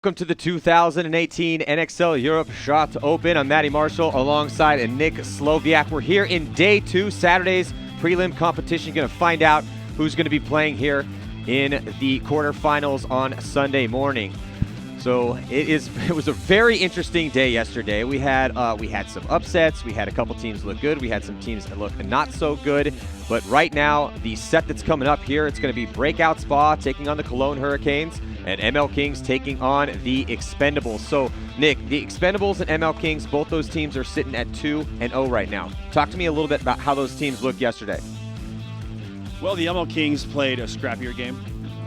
Welcome to the 2018 NXL Europe Chartres Open. I'm Matty Marshall alongside Nick Sloviak. We're here in day 2, Saturday's prelim competition. Going to find out who's going to be playing here in the quarterfinals on Sunday morning. So it was a very interesting day yesterday. We had some upsets. We had a couple teams look good. We had some teams that look not so good. But right now, the set that's coming up here, it's going to be Breakout Spa taking on the Cologne Hurricanes and ML Kings taking on the Expendables. So, Nick, the Expendables and ML Kings, both those teams are sitting at 2-0 right now. Talk to me a little bit about how those teams looked yesterday. Well, the ML Kings played a scrappier game.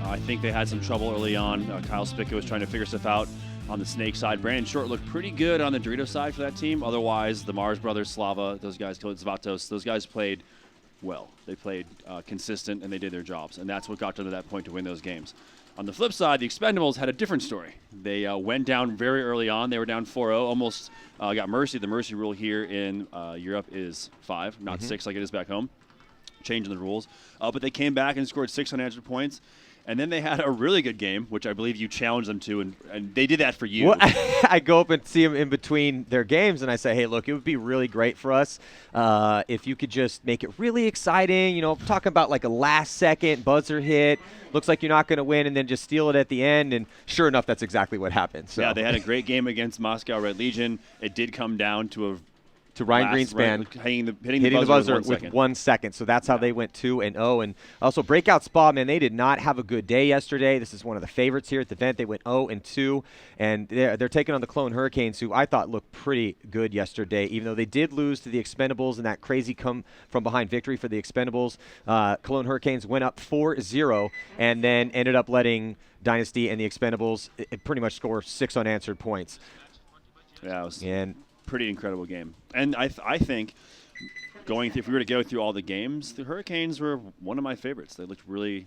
I think they had some trouble early on. Kyle Spica was trying to figure stuff out on the Snake side. Brandon Short looked pretty good on the Dorito side for that team. Otherwise, the Mars brothers, Slava, those guys, Zvatos, those guys played well. They played consistent, and they did their jobs. And that's what got them to that point to win those games. On the flip side, the Expendables had a different story. They went down very early on. They were down 4-0, almost got mercy. The mercy rule here in Europe is 5, not 6 like it is back home. Changing the rules. But they came back and scored 6 unanswered points. And then they had a really good game, which I believe you challenged them to, and they did that for you. Well, I go up and see them in between their games, and I say, hey, look, it would be really great for us if you could just make it really exciting. You know, talking about like a last-second buzzer hit. Looks like you're not going to win, and then just steal it at the end. And sure enough, that's exactly what happened. So. Yeah, they had a great game against Moscow Red Legion. It did come down to Ryan Greenspan hitting the buzzer with 1 second. So that's how they went 2-0. And also Breakout Spa, man, they did not have a good day yesterday. This is one of the favorites here at the event. They went 0-2, and they're taking on the Cologne Hurricanes, who I thought looked pretty good yesterday, even though they did lose to the Expendables in that crazy come-from-behind victory for the Expendables. Cologne Hurricanes went up 4-0 and then ended up letting Dynasty and the Expendables pretty much score 6 unanswered points. Yeah, it was pretty incredible game. And I think if we were to go through all the games, the Hurricanes were one of my favorites. They looked really,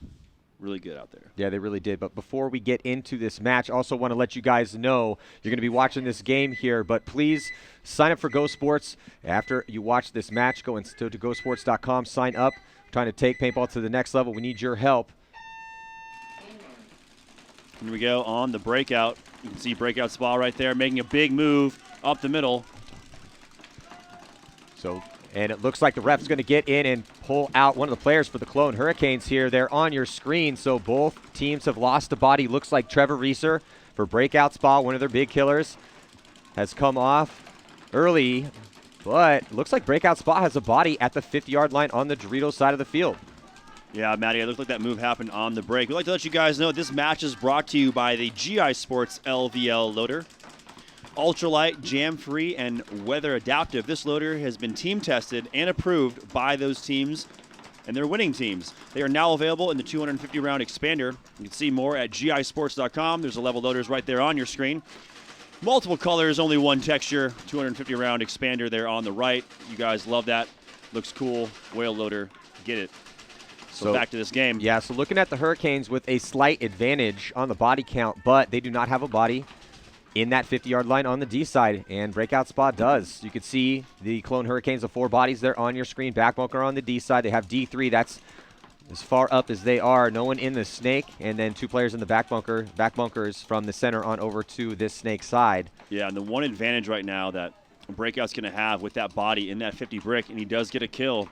really good out there. Yeah, they really did. But before we get into this match, I also want to let you guys know you're going to be watching this game here, but please sign up for Go Sports. After you watch this match, go to gosports.com, sign up. We're trying to take paintball to the next level. We need your help. Here we go on the breakout. You can see Breakout Spa right there making a big move up the middle. And it looks like the ref's going to get in and pull out one of the players for the Cologne Hurricanes here. They're on your screen, so both teams have lost a body. Looks like Trevor Reeser for Breakout Spa, one of their big killers, has come off early, but looks like Breakout Spa has a body at the 50-yard line on the Dorito side of the field. Yeah, Matty, it looked like that move happened on the break. We'd like to let you guys know this match is brought to you by the GI Sports LVL loader. Ultralight, jam-free, and weather adaptive. This loader has been team tested and approved by those teams, and they're winning teams. They are now available in the 250-round expander. You can see more at gisports.com. There's a level loaders right there on your screen. Multiple colors, only one texture. 250-round expander there on the right. You guys love that. Looks cool. Whale loader. Get it. So back to this game. Yeah, so looking at the Hurricanes with a slight advantage on the body count, but they do not have a body in that 50-yard line on the D side, and Breakout Spa does. You can see the Cologne Hurricanes of 4 bodies there on your screen. Back bunker on the D side. They have D3. That's as far up as they are. No one in the Snake, and then 2 players in the back bunker. Back bunkers from the center on over to this Snake side. Yeah, and the one advantage right now that Breakout's going to have with that body in that 50 brick, and he does get a kill,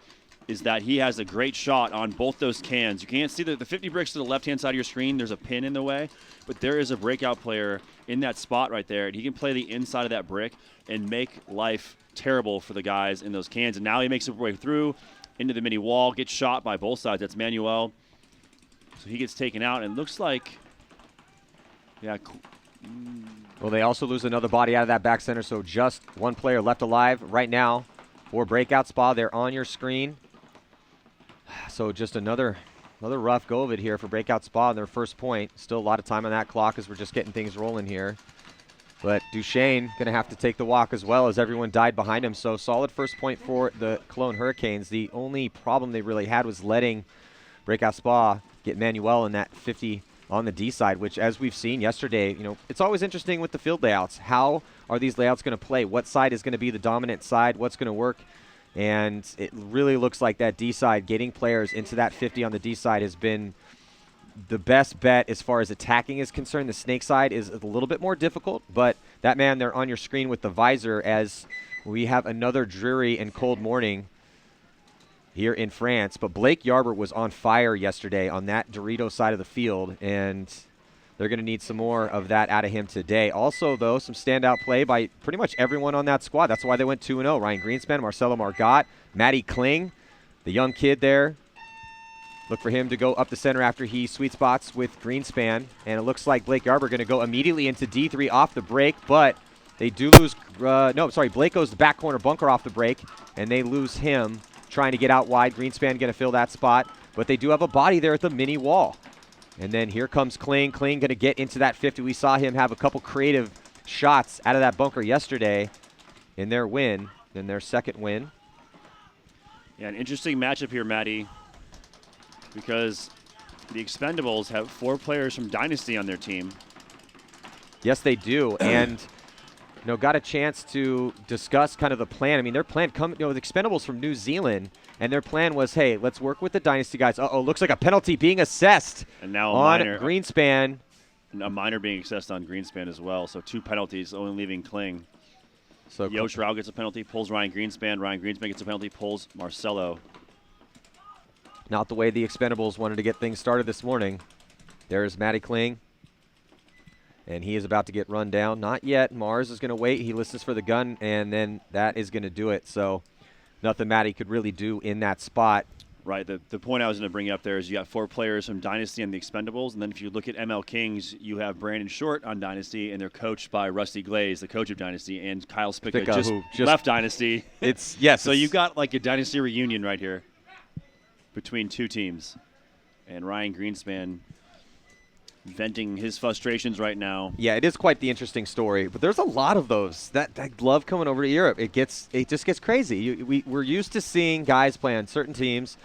is that he has a great shot on both those cans. You can't see the 50 bricks to the left-hand side of your screen. There's a pin in the way, but there is a Breakout player in that spot right there, and he can play the inside of that brick and make life terrible for the guys in those cans. And now he makes his way through into the mini wall, gets shot by both sides. That's Manuel. So he gets taken out, and looks like, yeah. Well, they also lose another body out of that back center, so just one player left alive right now for Breakout Spa. They're on your screen. So just another rough go of it here for Breakout Spa on their first point. Still a lot of time on that clock as we're just getting things rolling here. But Duchesne going to have to take the walk as well, as everyone died behind him. So solid first point for the Cologne Hurricanes. The only problem they really had was letting Breakout Spa get Manuel in that 50 on the D side, which, as we've seen yesterday, you know, it's always interesting with the field layouts. How are these layouts going to play? What side is going to be the dominant side? What's going to work? And it really looks like that D side, getting players into that 50 on the D side, has been the best bet as far as attacking is concerned. The snake side is a little bit more difficult, but that man there on your screen with the visor, as we have another dreary and cold morning here in France. But Blake Yarbert was on fire yesterday on that Dorito side of the field, and they're going to need some more of that out of him today. Also, though, some standout play by pretty much everyone on that squad. That's why they went 2-0. Ryan Greenspan, Marcelo Margot, Matty Kling, the young kid there. Look for him to go up the center after he sweet spots with Greenspan. And it looks like Blake Yarbert going to go immediately into D3 off the break, but they do lose. Blake goes the back corner bunker off the break, and they lose him trying to get out wide. Greenspan going to fill that spot, but they do have a body there at the mini wall. And then here comes Kling. Kling going to get into that 50. We saw him have a couple creative shots out of that bunker yesterday in their win, in their second win. Yeah, an interesting matchup here, Matty, because the Expendables have 4 players from Dynasty on their team. Yes, they do. And, got a chance to discuss kind of the plan. I mean, their plan, the Expendables from New Zealand, and their plan was, hey, let's work with the Dynasty guys. Uh-oh, looks like a penalty being assessed and now on Greenspan. And a minor being assessed on Greenspan as well. So 2 penalties, only leaving Kling. So Yosh Rao gets a penalty, pulls Ryan Greenspan. Ryan Greenspan gets a penalty, pulls Marcelo. Not the way the Expendables wanted to get things started this morning. There's Matty Kling. And he is about to get run down. Not yet. Mars is going to wait. He listens for the gun, and then that is going to do it. So nothing Matty could really do in that spot. Right. The point I was going to bring up there is you got 4 players from Dynasty and the Expendables, and then if you look at ML Kings, you have Brandon Short on Dynasty, and they're coached by Rusty Glaze, the coach of Dynasty, and Kyle Spica just left Dynasty. So you got like a Dynasty reunion right here between 2 teams. And Ryan Greenspan venting his frustrations right now. Yeah, it is quite the interesting story, but there's a lot of those. That love coming over to Europe, it just gets crazy. We're used to seeing guys play on certain teams,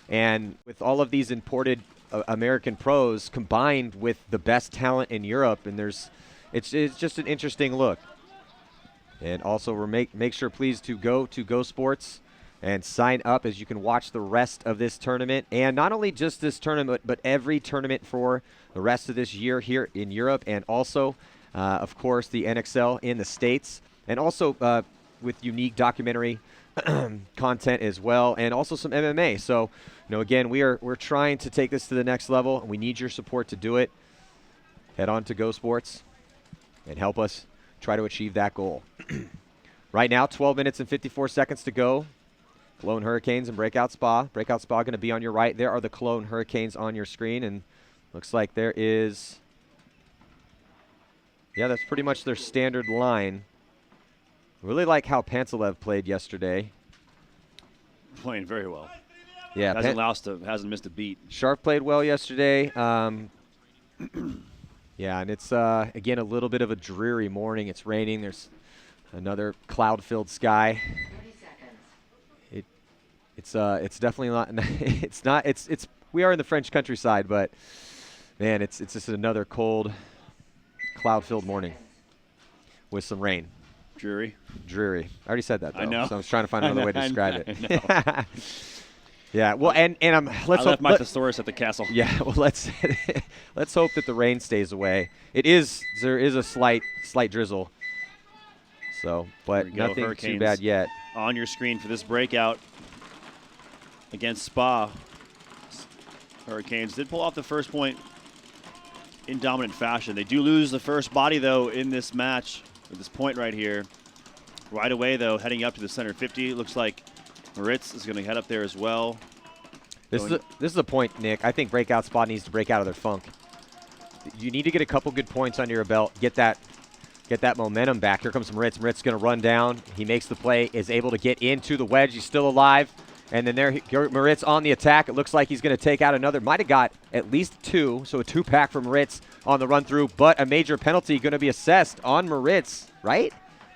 and with all of these imported American pros combined with the best talent in Europe, and it's just an interesting look. And also, make sure please to go to Go Sports and sign up, as you can watch the rest of this tournament. And not only just this tournament, but every tournament for the rest of this year here in Europe. And also, of course, the NXL in the States. And also with unique documentary content as well. And also some MMA. So, again, we're trying to take this to the next level. And we need your support to do it. Head on to Go Sports and help us try to achieve that goal. Right now, 12 minutes and 54 seconds to go. Cologne Hurricanes and Breakout Spa. Breakout Spa going to be on your right. There are the Cologne Hurricanes on your screen, and looks like there is, that's pretty much their standard line. Really like how Pantselev played yesterday. Playing very well. Yeah, hasn't missed a beat. Sharp played well yesterday. Yeah, and it's, again, a little bit of a dreary morning. It's raining. There's another cloud-filled sky. It's definitely not. It's we are in the French countryside, but man, it's just another cold, cloud-filled morning with some rain. Dreary. I already said that, though. I know. So I was trying to find another way to describe it. I know. Yeah. Well, and I left my thesaurus at the castle. Yeah. Well, let's hope that the rain stays away. There is a slight drizzle. So, but nothing Hurricanes too bad yet. On your screen for this breakout against Spa. Hurricanes did pull off the first point in dominant fashion. They do lose the first body, though, in this match, at this point right here. Right away, though, heading up to the center 50. Looks like Moritz is going to head up there as well. This is a point, Nick. I think Breakout Spa needs to break out of their funk. You need to get a couple good points under your belt, get that momentum back. Here comes Moritz. Moritz going to run down. He makes the play, is able to get into the wedge. He's still alive. And then there, Moritz on the attack. It looks like he's going to take out another. Might have got at least 2, so a 2-pack from Moritz on the run-through. But a major penalty going to be assessed on Moritz, right?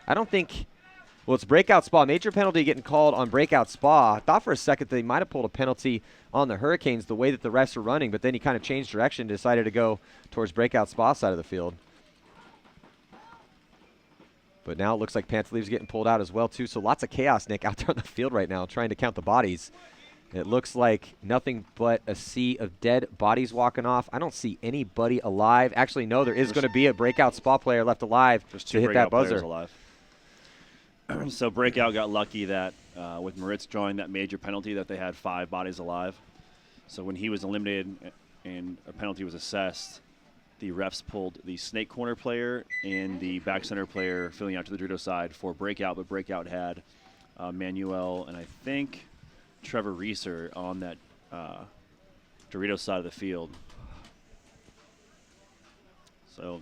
I don't think – well, it's Breakout Spa. Major penalty getting called on Breakout Spa. I thought for a second they might have pulled a penalty on the Hurricanes the way that the refs are running, but then he kind of changed direction, decided to go towards Breakout Spa side of the field. But now it looks like Pantelev's getting pulled out as well, too. So lots of chaos, Nick, out there on the field right now trying to count the bodies. It looks like nothing but a sea of dead bodies walking off. I don't see anybody alive. Actually, no, there's going to be a Breakout Spa player left alive to hit that buzzer. Alive. So Breakout got lucky that with Moritz drawing that major penalty that they had 5 bodies alive. So when he was eliminated and a penalty was assessed, the refs pulled the snake corner player and the back center player filling out to the Dorito side for Breakout, but Breakout had Manuel and I think Trevor Reeser on that Dorito side of the field. So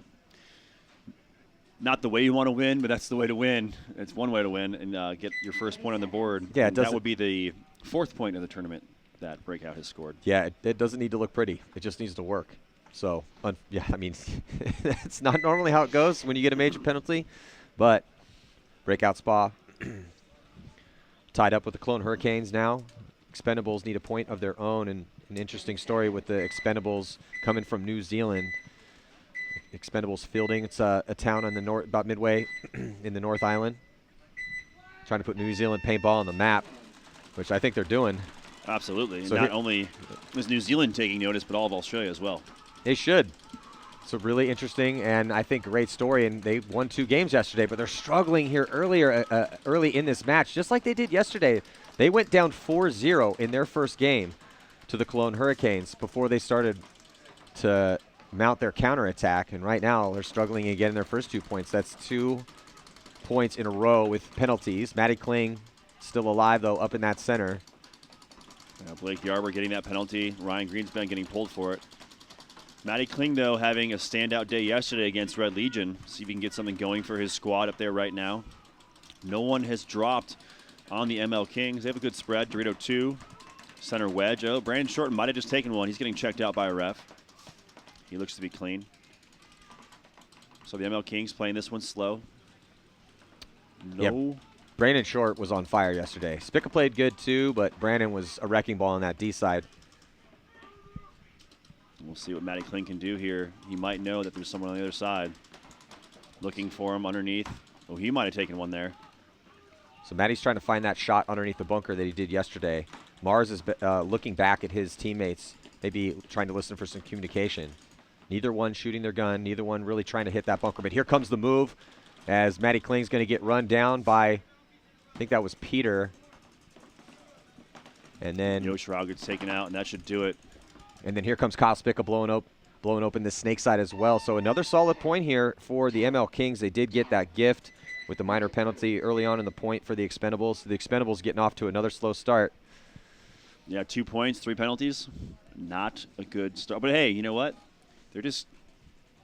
not the way you want to win, but that's the way to win. It's one way to win and get your first point on the board. Yeah, that would be the 4th point of the tournament that Breakout has scored. Yeah, it doesn't need to look pretty. It just needs to work. So, yeah, I mean, it's not normally how it goes when you get a major penalty, but Breakout Spa tied up with the Cologne Hurricanes now. Expendables need a point of their own, and an interesting story with the Expendables coming from New Zealand. Expendables Fielding, it's a town on the north, about midway in the North Island, trying to put New Zealand paintball on the map, which I think they're doing. Absolutely. So not only is New Zealand taking notice, but all of Australia as well. They should. It's a really interesting and I think great story, and they won 2 games yesterday, but they're struggling here early in this match, just like they did yesterday. They went down 4-0 in their first game to the Cologne Hurricanes before they started to mount their counterattack, and right now they're struggling again in their first 2 points. That's 2 points in a row with penalties. Matty Kling still alive, though, up in that center. Blake Yarber getting that penalty. Ryan Greenspan getting pulled for it. Matty Kling, though, having a standout day yesterday against Red Legion. See if he can get something going for his squad up there right now. No one has dropped on the ML Kings. They have a good spread. Dorito 2, center wedge. Oh, Brandon Shorten might have just taken one. He's getting checked out by a ref. He looks to be clean. So the ML Kings playing this one slow. No. Yep. Brandon Short was on fire yesterday. Spica played good too, but Brandon was a wrecking ball on that D side. We'll see what Matty Kling can do here. He might know that there's someone on the other side looking for him underneath. Oh, he might have taken one there. So Matty's trying to find that shot underneath the bunker that he did yesterday. Mars is looking back at his teammates, maybe trying to listen for some communication. Neither one shooting their gun, neither one really trying to hit that bunker. But here comes the move as Matty Kling's going to get run down by, I think that was Peter. And then Yoshirao gets taken out, and that should do it. And then here comes Kyle Spica blowing open the snake side as well. So another solid point here for the ML Kings. They did get that gift with the minor penalty early on in the point for the Expendables. The Expendables getting off to another slow start. Yeah, 2 points, 3 penalties. Not a good start. But, hey, you know what? They're just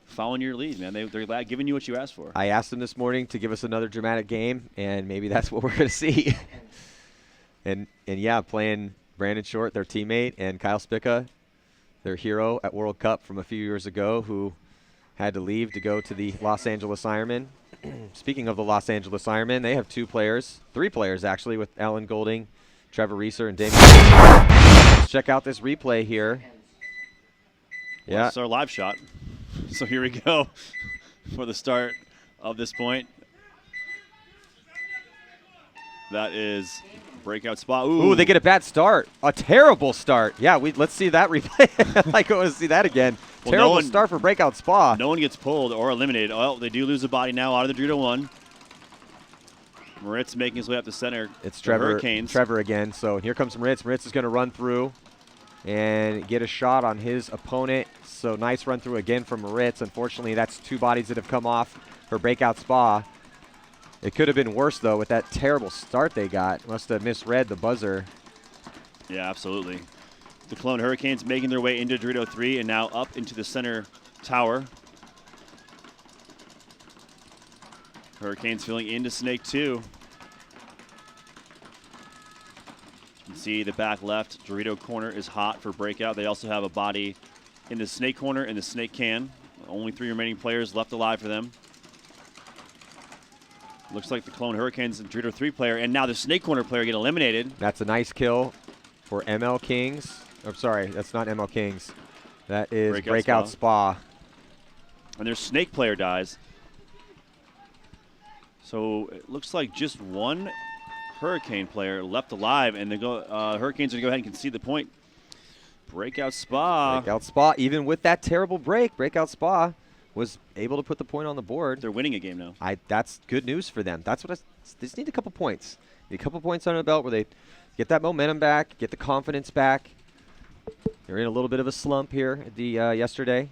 following your lead, man. They're giving you what you asked for. I asked them this morning to give us another dramatic game, and maybe that's what we're going to see. and yeah, playing Brandon Short, their teammate, and Kyle Spica, their hero at World Cup from a few years ago, who had to leave to go to the Los Angeles Ironmen. Speaking of the Los Angeles Ironmen, they have 3 players actually, with Alan Golding, Trevor Reeser, and Damien. Let's check out this replay here. Yeah, it's our live shot. So here we go for the start of this point. That is Breakout Spa. Ooh, they get a bad start. A terrible start. Yeah, let's see that replay. I'd like to see that again. Well, terrible start for Breakout Spa. No one gets pulled or eliminated. Oh, they do lose a body now out of the Dorito 1. Moritz making his way up the center. It's Trevor. Hurricanes. Trevor again. So here comes Moritz. Moritz is going to run through and get a shot on his opponent. So nice run through again from Moritz. Unfortunately, that's 2 bodies that have come off for Breakout Spa. It could have been worse, though, with that terrible start they got. Must have misread the buzzer. Yeah, absolutely. The Cologne Hurricanes making their way into Dorito 3 and now up into the center tower. Hurricanes filling into Snake 2. You can see the back left Dorito corner is hot for Breakout. They also have a body in the Snake corner and the Snake can. Only 3 remaining players left alive for them. Looks like the Cologne Hurricanes and Dorito 3 player, and now the Snake corner player get eliminated. That's a nice kill for ML Kings. I'm sorry, that's not ML Kings. That is Breakout Spa. And their Snake player dies. So it looks like just one Hurricane player left alive, and Hurricanes are going to go ahead and concede the point. Breakout Spa. Breakout Spa, even with that terrible break, Breakout Spa was able to put the point on the board. They're winning a game now. That's good news for them. That's what they just need a couple points. Need a couple points on the belt where they get that momentum back, get the confidence back. They're in a little bit of a slump here at the yesterday.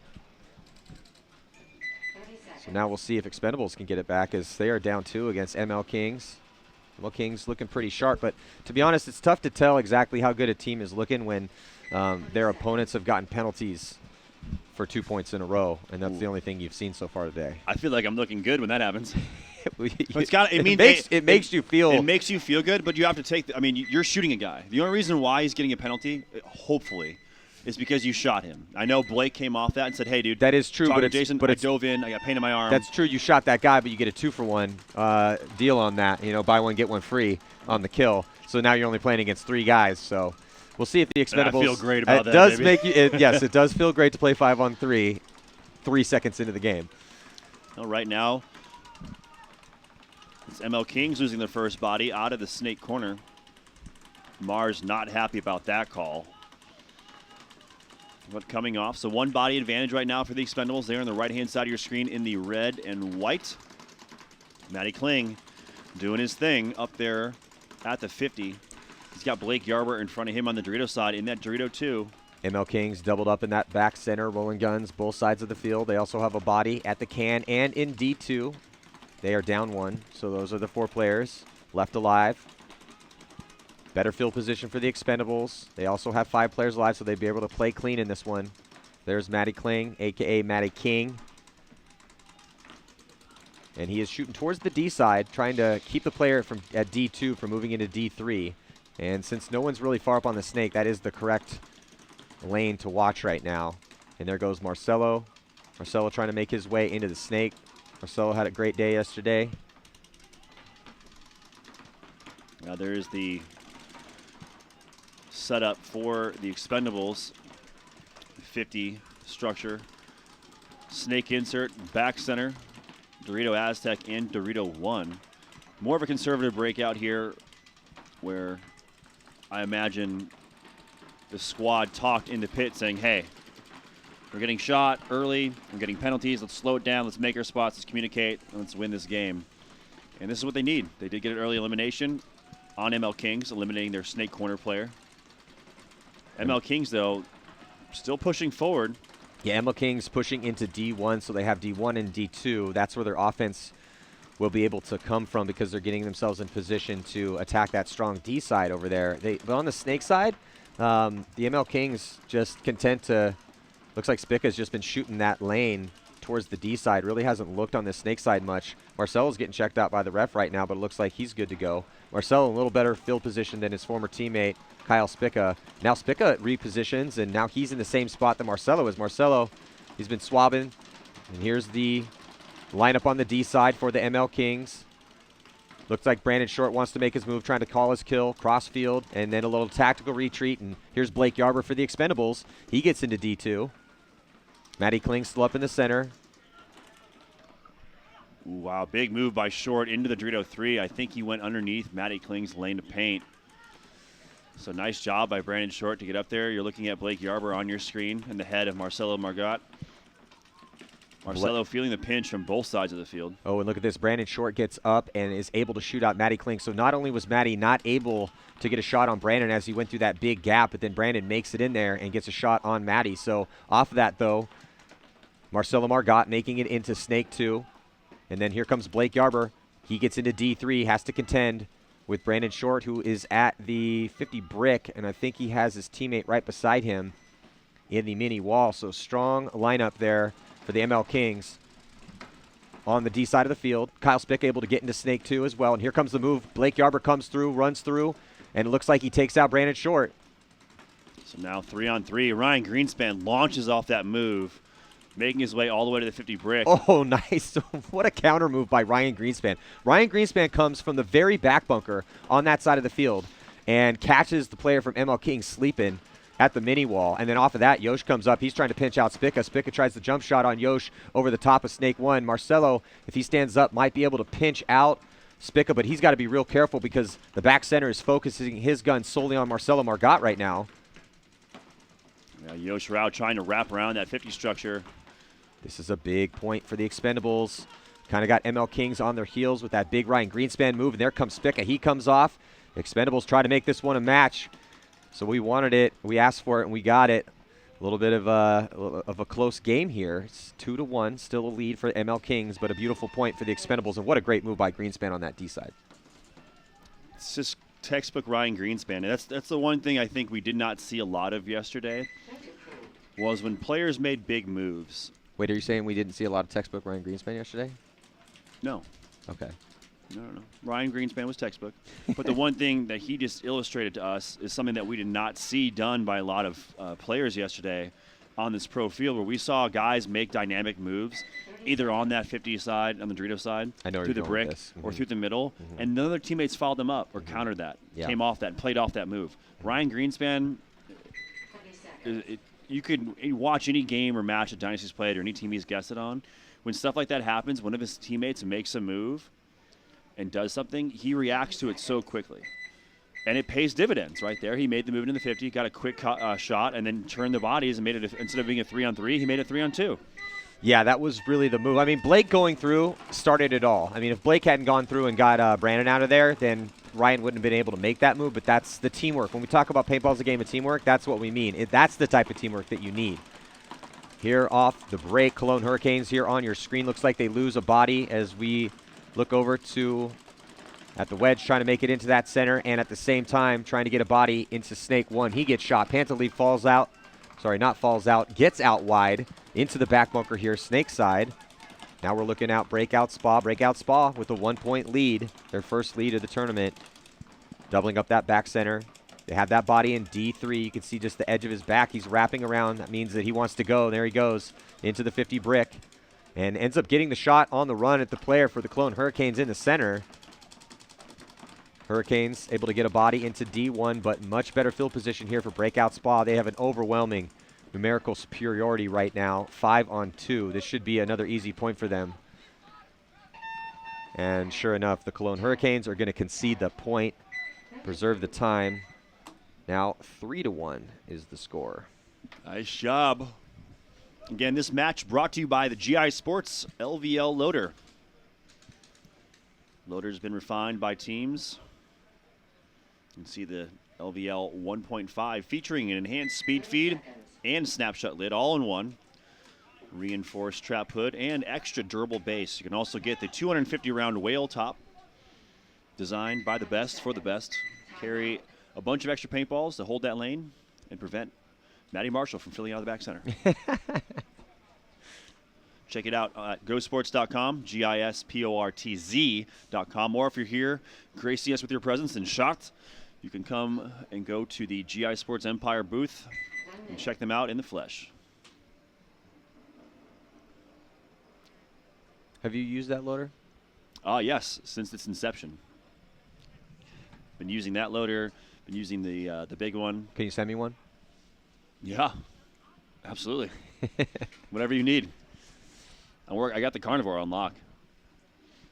So now we'll see if Expendables can get it back as they are down 2 against ML Kings. ML Kings looking pretty sharp, but to be honest, it's tough to tell exactly how good a team is looking when their opponents have gotten penalties for 2 points in a row, and that's the only thing you've seen so far today. I feel like I'm looking good when that happens. It makes you feel. It makes you feel good, but you have to take. You're shooting a guy. The only reason why he's getting a penalty, hopefully, is because you shot him. I know Blake came off that and said, "Hey, dude." That is true, but Jason, I dove in. I got pain in my arm. That's true. You shot that guy, but you get a 2-for-1 deal on that. Buy one get one free on the kill. So now you're only playing against 3 guys. So we'll see if the Expendables. I feel great about that. It does baby. make you. Yes, it does feel great to play 5-on-3, 3 seconds into the game. Well, right now, it's ML Kings losing their first body out of the snake corner. Mars not happy about that call. But coming off, so 1 body advantage right now for the Expendables. They're on the right-hand side of your screen in the red and white. Matty Kling doing his thing up there at the 50. He's got Blake Yarber in front of him on the Dorito side in that Dorito 2. ML Kings doubled up in that back center, rolling guns, both sides of the field. They also have a body at the can and in D2. They are down 1, so those are the 4 players left alive. Better field position for the Expendables. They also have 5 players alive, so they'd be able to play clean in this one. There's Matty Kling, a.k.a. Matty King. And he is shooting towards the D side, trying to keep the player at D2 from moving into D3. And since no one's really far up on the snake, that is the correct lane to watch right now. And there goes Marcelo. Marcelo trying to make his way into the snake. Marcelo had a great day yesterday. Now there's the setup for the Expendables. 50 structure. Snake insert, back center. Dorito Aztec and Dorito 1. More of a conservative breakout here where I imagine the squad talked in the pit saying, hey, we're getting shot early, we're getting penalties, let's slow it down, let's make our spots, let's communicate, and let's win this game. And this is what they need. They did get an early elimination on ML Kings, eliminating their snake corner player. ML Kings, though, still pushing forward. Yeah, ML Kings pushing into D1, so they have D1 and D2. That's where their offense will be able to come from because they're getting themselves in position to attack that strong D side over there. But on the snake side, the ML Kings just content to, looks like Spica's just been shooting that lane towards the D side. Really hasn't looked on the snake side much. Marcelo's getting checked out by the ref right now, but it looks like he's good to go. Marcelo in a little better field position than his former teammate, Kyle Spica. Now Spica repositions, and now he's in the same spot that Marcelo is. Marcelo, he's been swabbing, and here's the lineup on the D side for the ML Kings. Looks like Brandon Short wants to make his move, trying to call his kill, crossfield, and then a little tactical retreat. And here's Blake Yarber for the Expendables. He gets into D2. Matty Kling still up in the center. Ooh, wow, big move by Short into the Dorito 3. I think he went underneath Matty Kling's lane to paint. So nice job by Brandon Short to get up there. You're looking at Blake Yarber on your screen in the head of Marcelo Margot. Marcelo feeling the pinch from both sides of the field. Oh, and look at this. Brandon Short gets up and is able to shoot out Matty Kling. So not only was Matty not able to get a shot on Brandon as he went through that big gap, but then Brandon makes it in there and gets a shot on Matty. So off of that, though, Marcelo Margot making it into Snake 2. And then here comes Blake Yarber. He gets into D3, has to contend with Brandon Short, who is at the 50 brick, and I think he has his teammate right beside him in the mini wall. So strong lineup there for the ML Kings on the D side of the field. Kyle Spick able to get into Snake 2 as well. And here comes the move. Blake Yarber comes through, runs through, and it looks like he takes out Brandon Short. So now 3-on-3. Ryan Greenspan launches off that move, making his way all the way to the 50 brick. Oh, nice. What a counter move by Ryan Greenspan. Ryan Greenspan comes from the very back bunker on that side of the field and catches the player from ML King sleeping at the mini wall. And then off of that, Yosh comes up. He's trying to pinch out Spica. Spica tries the jump shot on Yosh over the top of Snake 1. Marcelo, if he stands up, might be able to pinch out Spica, but he's got to be real careful because the back center is focusing his gun solely on Marcelo Margot right now. Yeah, Yosh Rao trying to wrap around that 50 structure. This is a big point for the Expendables. Kind of got ML Kings on their heels with that big Ryan Greenspan move, and there comes Spica. He comes off. Expendables try to make this one a match. So we wanted it, we asked for it, and we got it. A little bit of a close game here. It's 2-1, still a lead for ML Kings, but a beautiful point for the Expendables, and what a great move by Greenspan on that D side. It's just textbook Ryan Greenspan. That's the one thing I think we did not see a lot of yesterday, was when players made big moves. Wait, are you saying we didn't see a lot of textbook Ryan Greenspan yesterday? No. Okay. No. Ryan Greenspan was textbook. But the one thing that he just illustrated to us is something that we did not see done by a lot of players yesterday on this pro field, where we saw guys make dynamic moves, either on that 50 side, on the Dorito side, through the brick, or through the middle, and none of their teammates followed them up or countered that, came off that, and played off that move. Ryan Greenspan, you could watch any game or match that Dynasty's played or any team he's guested on. When stuff like that happens, one of his teammates makes a move and does something, he reacts to it so quickly. And it pays dividends right there. He made the move into the 50, got a quick shot, and then turned the bodies and made it, instead of being a 3-on-3, he made it 3-on-2. Yeah, that was really the move. I mean, Blake going through started it all. I mean, if Blake hadn't gone through and got Brandon out of there, then Ryan wouldn't have been able to make that move, but that's the teamwork. When we talk about paintball as a game of teamwork, that's what we mean. That's the type of teamwork that you need. Here off the break, Cologne Hurricanes here on your screen. Looks like they lose a body as we look over to at the wedge, trying to make it into that center, and at the same time trying to get a body into Snake 1. He gets shot. Pantaleaf falls out. Sorry, not falls out. Gets out wide into the back bunker here, Snake side. Now we're looking out Breakout Spa. Breakout Spa with a 1-point lead, their first lead of the tournament. Doubling up that back center. They have that body in D3. You can see just the edge of his back. He's wrapping around. That means that he wants to go. There he goes into the 50 brick and ends up getting the shot on the run at the player for the Cologne Hurricanes in the center. Hurricanes able to get a body into D1, but much better field position here for Breakout Spa. They have an overwhelming numerical superiority right now, 5-on-2. This should be another easy point for them. And sure enough, the Cologne Hurricanes are going to concede the point, preserve the time. Now 3-1 is the score. Nice job. Again, this match brought to you by the GI Sports LVL Loader. Loader's been refined by teams. You can see the LVL 1.5 featuring an enhanced speed feed and snapshot lid all in one. Reinforced trap hood and extra durable base. You can also get the 250 round whale top, designed by the best for the best. Carry a bunch of extra paintballs to hold that lane and prevent Matty Marshall from filling out the back center. Check it out at gosports.com, GISPORTZ.com. Or if you're here, gracing us with your presence in Chartres, you can come and go to the GI Sports Empire booth and check them out in the flesh. Have you used that loader? Yes, since its inception. Been using that loader, been using the big one. Can you send me one? Yeah, absolutely. Whatever you need. I got the Carnivore on lock.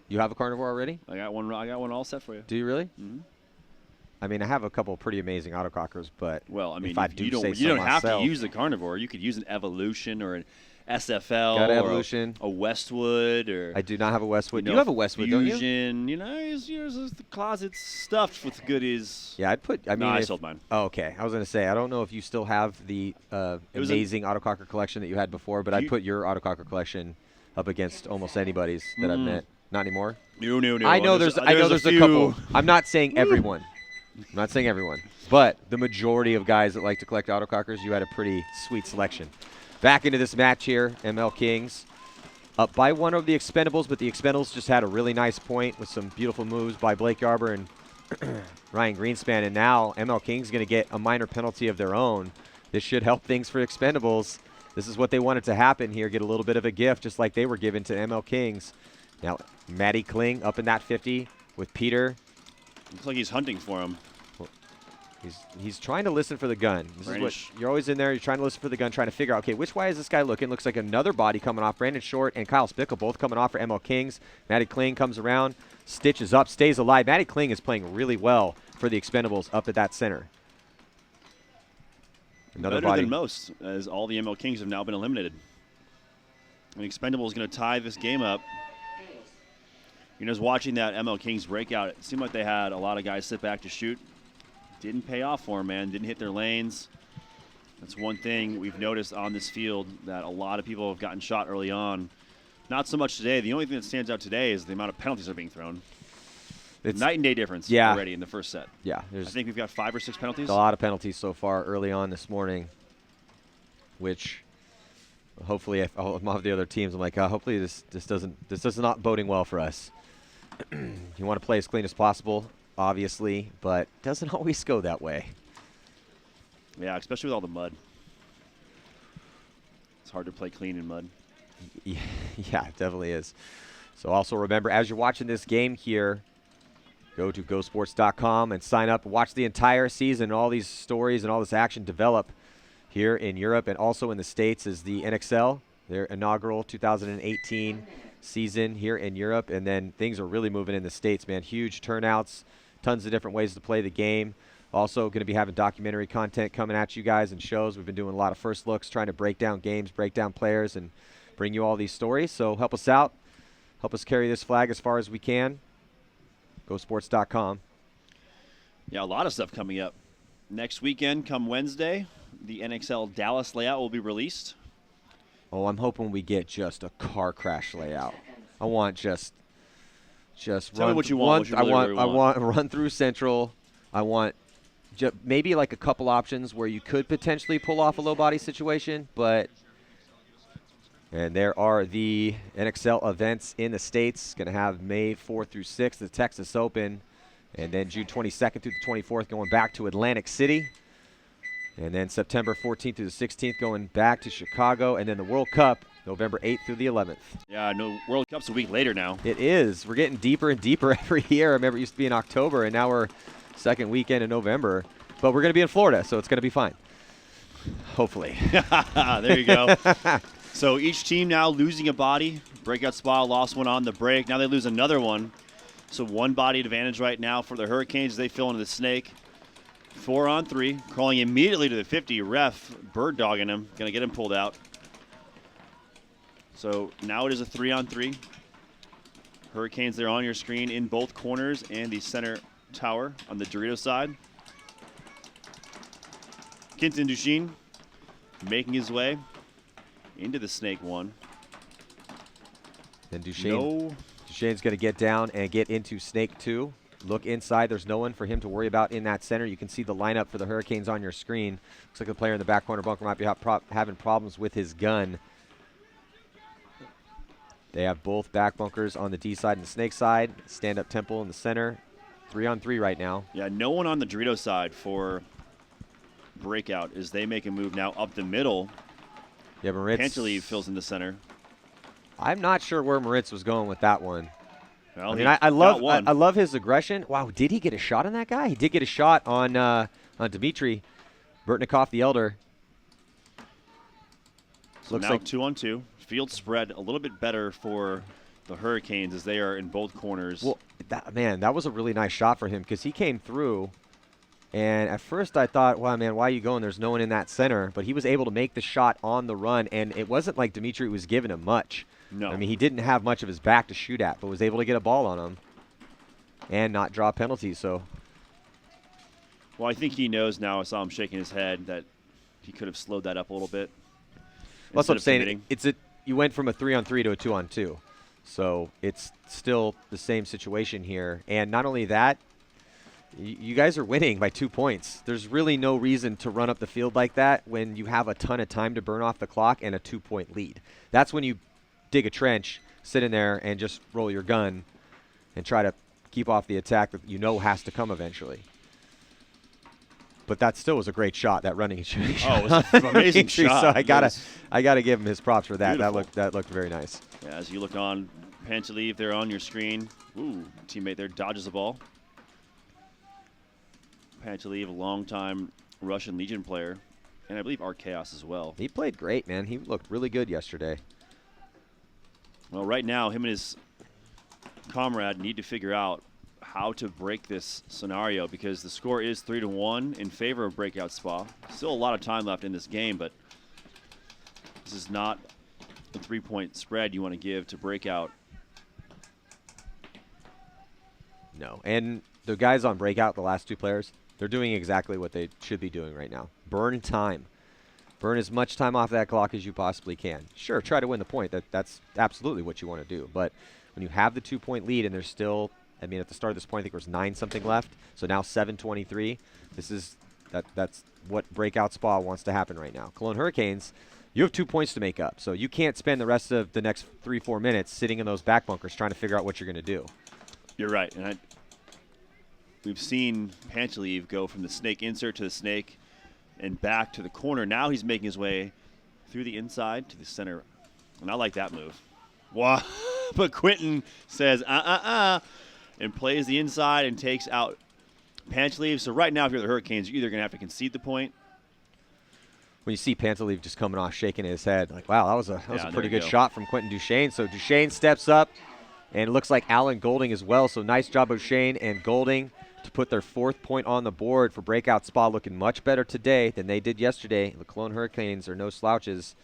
You have a Carnivore already? I got one all set for you. Do you really? Mm-hmm. I mean, I have a couple pretty amazing autocockers, but well, I mean, if I you don't have to use the Carnivore. You could use an Evolution or an SFL got an or Evolution. a Westwood. Or I do not have a Westwood. You have a Westwood, Fusion, don't you? The closet's stuffed with goodies. Yeah, I sold mine. Oh, okay. I was going to say, I don't know if you still have the amazing autococker collection that you had before, but I'd put your autococker collection up against almost anybody's that I've met. Not anymore? No. I know there's a couple. I'm not saying everyone. I'm not saying everyone. But the majority of guys that like to collect autocockers, you had a pretty sweet selection. Back into this match here, ML Kings up by 1 over the Expendables, but the Expendables just had a really nice point with some beautiful moves by Blake Yarber and Ryan Greenspan. And now ML Kings going to get a minor penalty of their own. This should help things for Expendables. This is what they wanted to happen here, get a little bit of a gift just like they were given to ML Kings. Now, Matty Kling up in that 50 with Peter. Looks like he's hunting for him. He's trying to listen for the gun. This is what you're always in there. You're trying to listen for the gun, trying to figure out, okay, which way is this guy looking? Looks like another body coming off. Brandon Short and Kyle Spickle both coming off for ML Kings. Matty Kling comes around, stitches up, stays alive. Matty Kling is playing really well for the Expendables up at that center. Another Better body. than most, as all the ML Kings have now been eliminated. And Expendables is going to tie this game up. You know, I was watching that ML Kings breakout. It seemed like they had a lot of guys sit back to shoot. Didn't pay off for them, man. Didn't hit their lanes. That's one thing we've noticed on this field, that a lot of people have gotten shot early on. Not so much today. The only thing that stands out today is the amount of penalties that are being thrown. It's night and day difference already in the first set. Yeah. I think we've got 5 or 6 penalties. A lot of penalties so far early on this morning, which hopefully if I'm off the other teams, I'm like, hopefully this is not boding well for us. You want to play as clean as possible, obviously, but it doesn't always go that way. Yeah, especially with all the mud. It's hard to play clean in mud. Yeah, it definitely is. So also remember, as you're watching this game here, go to GoSports.com and sign up. Watch the entire season, all these stories and all this action develop here in Europe and also in the States as the NXL, their inaugural 2018 season here in Europe. And then things are really moving in the States, man. Huge turnouts, tons of different ways to play the game. Also going to be having documentary content coming at you guys and shows. We've been doing a lot of first looks, trying to break down games, break down players, and bring you all these stories. So help us out. Help us carry this flag as far as we can. GoSports.com. Yeah, a lot of stuff coming up. Next weekend, come Wednesday, the NXL Dallas layout will be released. Oh, I'm hoping we get just a car crash layout. I want just Tell me what you want. I want run through Central. I want maybe like a couple options where you could potentially pull off a low body situation, but and there are the NXL events in the States. Going to have May 4th through 6th, the Texas Open, and then June 22nd through the 24th going back to Atlantic City. And then September 14th through the 16th going back to Chicago. And then the World Cup, November 8th through the 11th. Yeah, no, World Cup's a week later now. It is. We're getting deeper and deeper every year. I remember it used to be in October, and now we're second weekend in November. But we're going to be in Florida, so it's going to be fine. Hopefully. There you go. So each team now losing a body. Breakout Spa lost one on the break. Now they lose another one. So one body advantage right now for the Hurricanes. They fill into the snake. 4 on 3. Crawling immediately to the 50. Ref bird dogging him. Going to get him pulled out. So now it is a 3 on 3. Hurricanes there on your screen in both corners and the center tower on the Dorito side. Quentin Duchesne making his way into the snake one. And Duchesne's going to get down and get into snake 2. Look inside. There's no one for him to worry about in that center. You can see the lineup for the Hurricanes on your screen. Looks like the player in the back corner bunker might be having problems with his gun. They have both back bunkers on the D side and the snake side. Stand-up temple in the center. 3 on 3 right now. Yeah, no one on the Dorito side for breakout as they make a move now up the middle. Yeah, Moritz. Pantalev fills in the center. I'm not sure where Moritz was going with that one. Well, I mean, I love his aggression. Wow, did he get a shot on that guy? He did get a shot on Dmitry Burtnikov, the elder. So Looks now like 2 on 2. Field spread a little bit better for the Hurricanes as they are in both corners. Well, that was a really nice shot for him because he came through. And at first I thought, wow, man, why are you going? There's no one in that center. But he was able to make the shot on the run, and it wasn't like Dmitry was giving him much. No. I mean, he didn't have much of his back to shoot at, but was able to get a ball on him and not draw penalties. So, well, I think he knows now. I saw him shaking his head that he could have slowed that up a little bit. Well, that's what I'm saying. You went from a 3 on 3 to a 2 on 2. So it's still the same situation here. And not only that, you guys are winning by 2 points. There's really no reason to run up the field like that when you have a ton of time to burn off the clock and a 2-point lead. That's when you dig a trench, sit in there, and just roll your gun and try to keep off the attack that you know has to come eventually. But that still was a great shot, that running shot. Oh, it was an amazing shot. So I gotta give him his props for that. That looked very nice. Yeah, as you look on, Pantalev there on your screen. Ooh, teammate there dodges the ball. Pantaleev, a longtime Russian Legion player, and I believe Archaos as well. He played great, man. He looked really good yesterday. Well, right now, him and his comrade need to figure out how to break this scenario because the score is 3-1 in favor of Breakout Spa. Still a lot of time left in this game, but this is not a 3-point spread you want to give to Breakout. No, and the guys on Breakout, the last 2 players, they're doing exactly what they should be doing right now. Burn time. Burn as much time off that clock as you possibly can. Sure, try to win the point. That's absolutely what you want to do. But when you have the 2-point lead and there's still, I mean, at the start of this point, I think there was 9-something left. So now 7:23. That's what Breakout Spa wants to happen right now. Cologne Hurricanes, you have 2 points to make up. So you can't spend the rest of the next 3-4 minutes sitting in those back bunkers trying to figure out what you're going to do. You're right. And we've seen Pantaleev go from the snake insert to the snake and back to the corner. Now he's making his way through the inside to the center. And I like that move. Wow. But Quentin says, and plays the inside and takes out Pantaleev. So right now, if you're the Hurricanes, you're either going to have to concede the point. When you see Pantaleev just coming off, shaking his head, like, wow, that was a pretty good shot from Quentin Duchesne. So Duchesne steps up, and it looks like Alan Golding as well. So nice job, Duchesne and Golding, to put their 4th point on the board for Breakout Spa, looking much better today than they did yesterday. The Cologne Hurricanes are no slouches.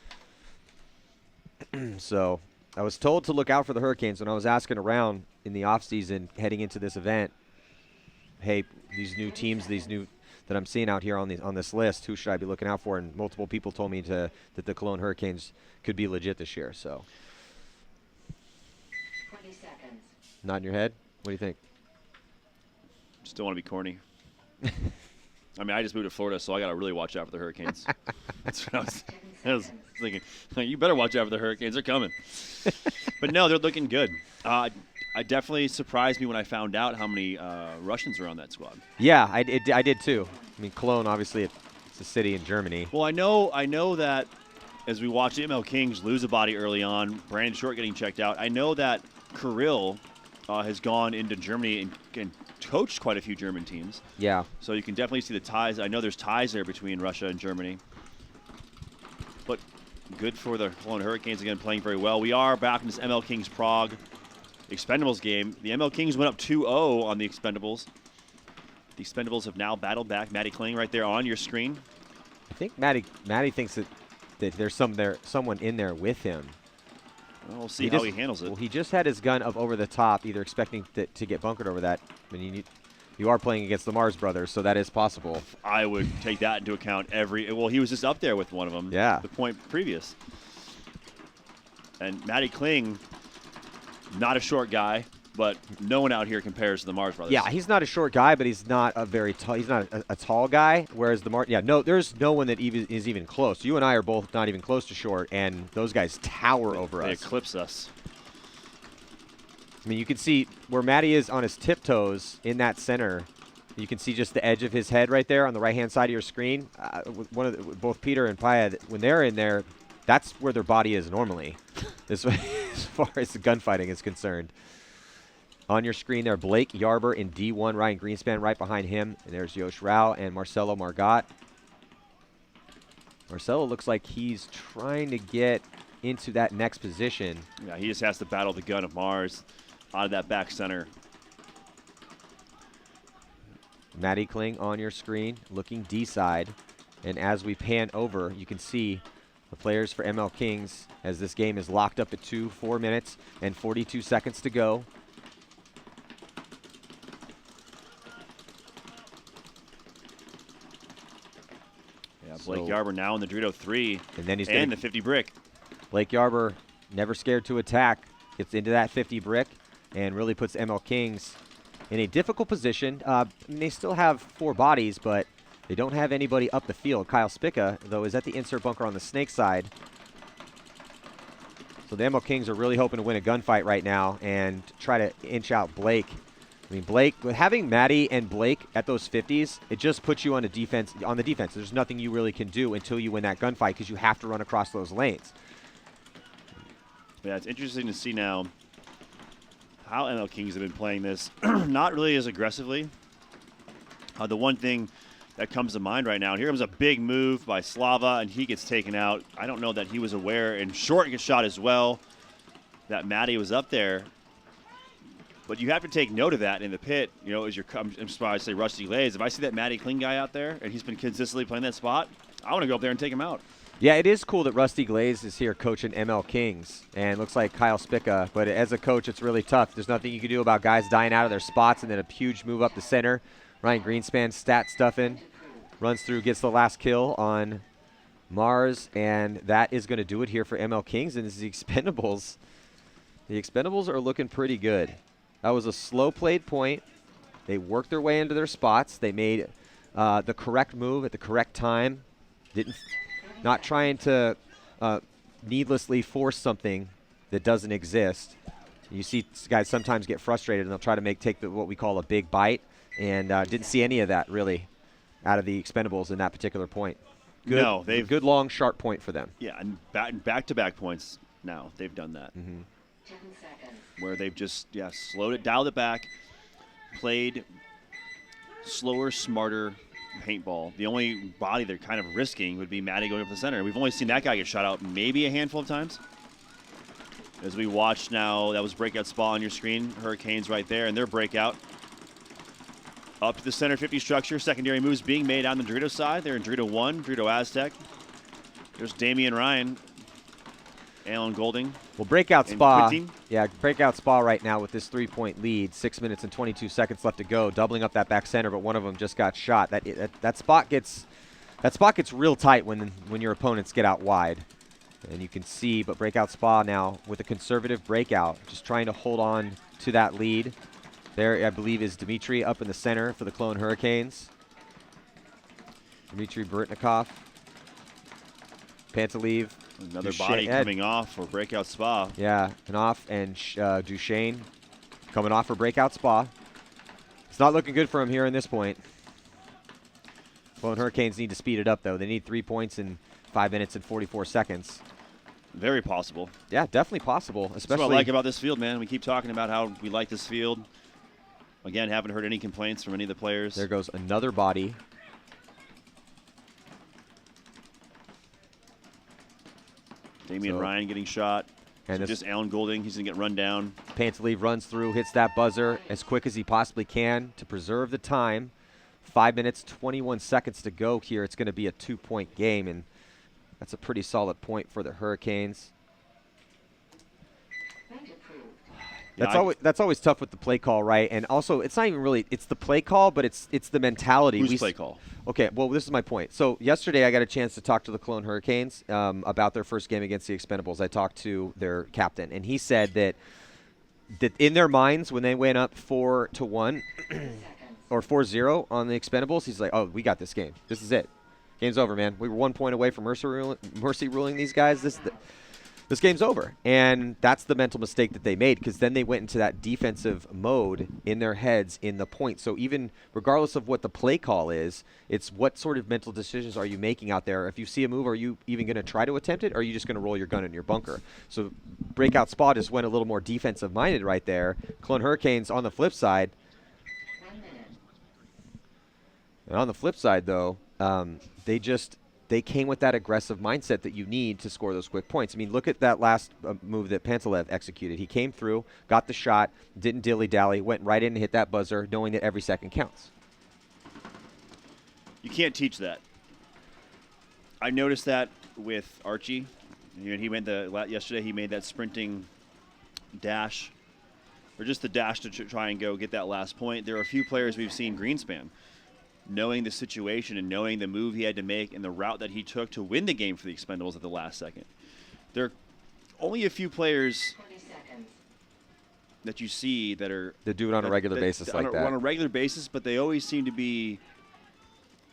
So I was told to look out for the Hurricanes when I was asking around in the offseason heading into this event. Hey, these new teams, that I'm seeing out here on this list, who should I be looking out for? And multiple people told me that the Cologne Hurricanes could be legit this year. So, 20 seconds. Not in your head? What do you think? Still want to be corny. I mean, I just moved to Florida, so I got to really watch out for the Hurricanes. That's what I was thinking. Like, you better watch out for the Hurricanes. They're coming. But no, they're looking good. I definitely surprised me when I found out how many Russians are on that squad. Yeah, I did too. I mean, Cologne, obviously, it's a city in Germany. Well, I know that as we watched the ML Kings lose a body early on, Brandon Short getting checked out, I know that Kirill has gone into Germany and coached quite a few German teams. Yeah. So you can definitely see the ties. I know there's ties there between Russia and Germany. But good for the Cologne Hurricanes, again, playing very well. We are back in this ML Kings Prague Expendables game. The ML Kings went up 2-0 on the Expendables. The Expendables have now battled back. Matty Kling right there on your screen. I think Matty thinks that there's someone in there with him. Well, we'll see how he handles it. Well, he just had his gun up over the top, either expecting to get bunkered over that. I mean, you are playing against the Mars brothers, so that is possible. I would take that into account well, he was just up there with one of them. Yeah. The point previous. And Matty Kling, not a short guy, but no one out here compares to the Mars brothers. Yeah, he's not a short guy, but he's not a very tall. He's not a tall guy. Whereas there's no one that is even close. You and I are both not even close to short, and those guys tower over us. They eclipse us. I mean, you can see where Matty is on his tiptoes in that center. You can see just the edge of his head right there on the right-hand side of your screen. Both Peter and Paya, when they're in there, that's where their body is normally, as far as the gunfighting is concerned. On your screen there, Blake Yarber in D1, Ryan Greenspan right behind him. And there's Yosh Rao and Marcelo Margot. Marcelo looks like he's trying to get into that next position. Yeah, he just has to battle the gun of Mars out of that back center. Matty Kling on your screen, looking D-side. And as we pan over, you can see the players for ML Kings as this game is locked up at 4 minutes and 42 seconds to go. Yeah, Blake Yarber now in the Dorito 3 and then and the 50 brick. Blake Yarber, never scared to attack, gets into that 50 brick and really puts ML Kings in a difficult position. They still have 4 bodies, but they don't have anybody up the field. Kyle Spica, though, is at the insert bunker on the snake side. So the ML Kings are really hoping to win a gunfight right now and try to inch out Blake. I mean, Blake, with having Matty and Blake at those 50s, it just puts you on the defense. There's nothing you really can do until you win that gunfight because you have to run across those lanes. Yeah, it's interesting to see now how ML Kings have been playing this. Not really as aggressively The one thing that comes to mind right now, and here comes a big move by Slava, and he gets taken out. I don't know that he was aware, and Short gets shot as well, that Matty was up there. But you have to take note of that in the pit. You know, as you're, I'm surprised to say Rusty Glaze. If I see that Matty Kling guy out there, and he's been consistently playing that spot, I want to go up there and take him out. Yeah, it is cool that Rusty Glaze is here coaching ML Kings, and looks like Kyle Spica. But as a coach, it's really tough. There's nothing you can do about guys dying out of their spots, and then a huge move up the center. Ryan Greenspan stat stuffing, runs through, gets the last kill on Mars, and that is going to do it here for ML Kings. And this is the Expendables. The Expendables are looking pretty good. That was a slow played point. They worked their way into their spots. They made the correct move at the correct time. Not trying to needlessly force something that doesn't exist. You see guys sometimes get frustrated and they'll try to take what we call a big bite, and didn't see any of that really out of the Expendables in that particular point. Good, no, they've good long sharp point for them. Yeah, and back-to-back points now. They've done that. 10 seconds. Where they've just slowed it, dialed it back, played slower, smarter paintball. The only body they're kind of risking would be Matty going up the center. We've only seen that guy get shot out maybe a handful of times. As we watch now, that was Breakout Spa on your screen. Hurricanes right there, and their breakout. Up to the center 50 structure. Secondary moves being made on the Dorito side. They're in Dorito 1, Dorito Aztec. There's Damian Ryan, Alan Golding. Well, Breakout Spa, Quintin. yeah, Breakout Spa right now with this 3-point lead, 6 minutes and 22 seconds left to go, doubling up that back center, but one of them just got shot. That spot gets real tight when your opponents get out wide, and you can see. But Breakout Spa now with a conservative breakout, just trying to hold on to that lead. There, I believe, is Dmitry up in the center for the Clone Hurricanes. Dmitry Burtnikov, Pantaleev. Another Duchesne, body coming off for Breakout Spa. Yeah, Knopf and Duchesne coming off for Breakout Spa. It's not looking good for him here in this point. Clone Hurricanes need to speed it up, though. They need 3 points in 5 minutes and 44 seconds. Very possible. Yeah, definitely possible. Especially That's what I like about this field, man. We keep talking about how we like this field. Again, haven't heard any complaints from any of the players. There goes another body. Damian Ryan getting shot. And So just Alan Golding, he's going to get run down. Pantaleev runs through, hits that buzzer as quick as he possibly can to preserve the time. 5 minutes, 21 seconds to go here. It's going to be a 2-point game, and that's a pretty solid point for the Hurricanes. That's always tough with the play call, right? And also, it's not even really it's the play call, but it's the mentality. Who's play call? Okay, well, this is my point. So yesterday I got a chance to talk to the Clone Hurricanes about their first game against the Expendables. I talked to their captain, and he said that in their minds, when they went up 4-1 or 4-0 on the Expendables, he's like, oh, we got this game. This is it. Game's over, man. We were 1 point away from mercy ruling these guys. This game's over. And that's the mental mistake that they made, because then they went into that defensive mode in their heads in the point. So even regardless of what the play call is, it's what sort of mental decisions are you making out there? If you see a move, are you even going to try to attempt it, or are you just going to roll your gun in your bunker? So Breakout Spa just went a little more defensive-minded right there. Clone Hurricanes on the flip side. 1 minute. And on the flip side, though, they came with that aggressive mindset that you need to score those quick points. I mean, look at that last move that Pantaleev executed. He came through, got the shot, didn't dilly-dally, went right in and hit that buzzer, knowing that every second counts. You can't teach that. I noticed that with Archie. You know, yesterday he made that sprinting dash, or just the dash to try and go get that last point. There are a few players we've seen, Greenspan, knowing the situation and knowing the move he had to make and the route that he took to win the game for the Expendables at the last second. There are only a few players 20 seconds. that you see that are... They do it on a regular basis like that. On a regular basis, but they always seem to be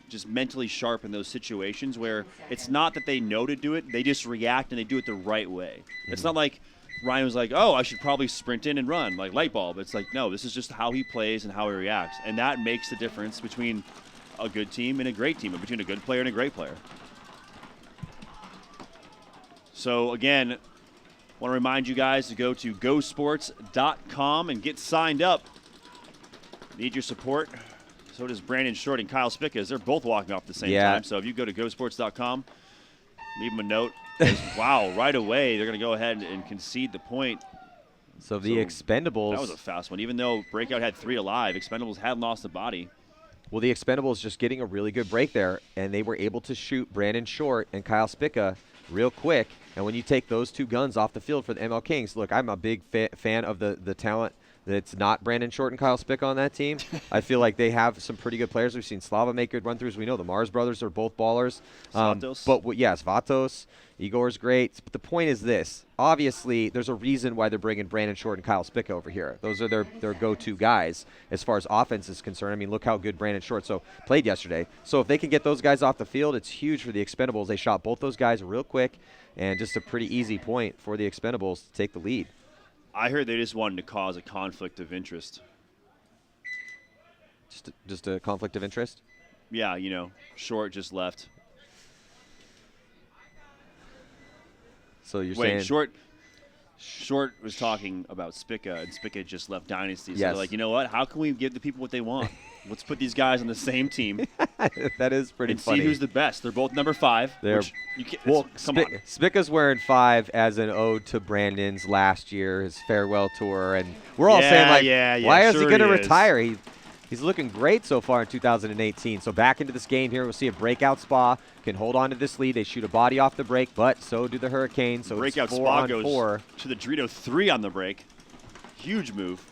just mentally sharp in those situations where it's not that they know to do it, they just react and they do it the right way. Mm-hmm. It's not like Ryan was like, oh, I should probably sprint in and run, like light bulb. It's like, no, this is just how he plays and how he reacts. And that makes the difference between a good team and a great team, and between a good player and a great player. So, again, want to remind you guys to go to gosports.com and get signed up. Need your support. So does Brandon Short and Kyle Spikas. They're both walking off at the same time. So if you go to gosports.com, leave them a note. Wow, right away they're going to go ahead and concede the point. So the Expendables. That was a fast one. Even though Breakout had 3 alive, Expendables had lost a body. Well, the Expendables just getting a really good break there, and they were able to shoot Brandon Short and Kyle Spica real quick. And when you take those 2 guns off the field for the ML Kings, look, I'm a big fan of the talent that's not Brandon Short and Kyle Spica on that team. I feel like they have some pretty good players. We've seen Slava make good run-throughs. We know the Mars brothers are both ballers. Yes, Vatos, Igor's great. But the point is this. Obviously, there's a reason why they're bringing Brandon Short and Kyle Spica over here. Those are their go-to guys as far as offense is concerned. I mean, look how good Brandon Short played yesterday. So if they can get those guys off the field, it's huge for the Expendables. They shot both those guys real quick, and just a pretty easy point for the Expendables to take the lead. I heard they just wanted to cause a conflict of interest. Just a conflict of interest? Yeah, Short just left. So you're saying Short was talking about Spica, and Spica just left Dynasty. So Yes. they're like, you know what? How can we give the people what they want? Let's put these guys on the same team that is pretty and funny. see who's the best. They're both number 5. Come on. Spica's wearing 5 as an ode to Brandon's last year, his farewell tour, and we're all saying like, why is he going to retire? He's looking great so far in 2018. So back into this game here, we'll see if Breakout Spa can hold on to this lead. They shoot a body off the break, but so do the Hurricanes. So Breakout it's 4 Spa on goes 4. to the Dorito 3 on the break. Huge move.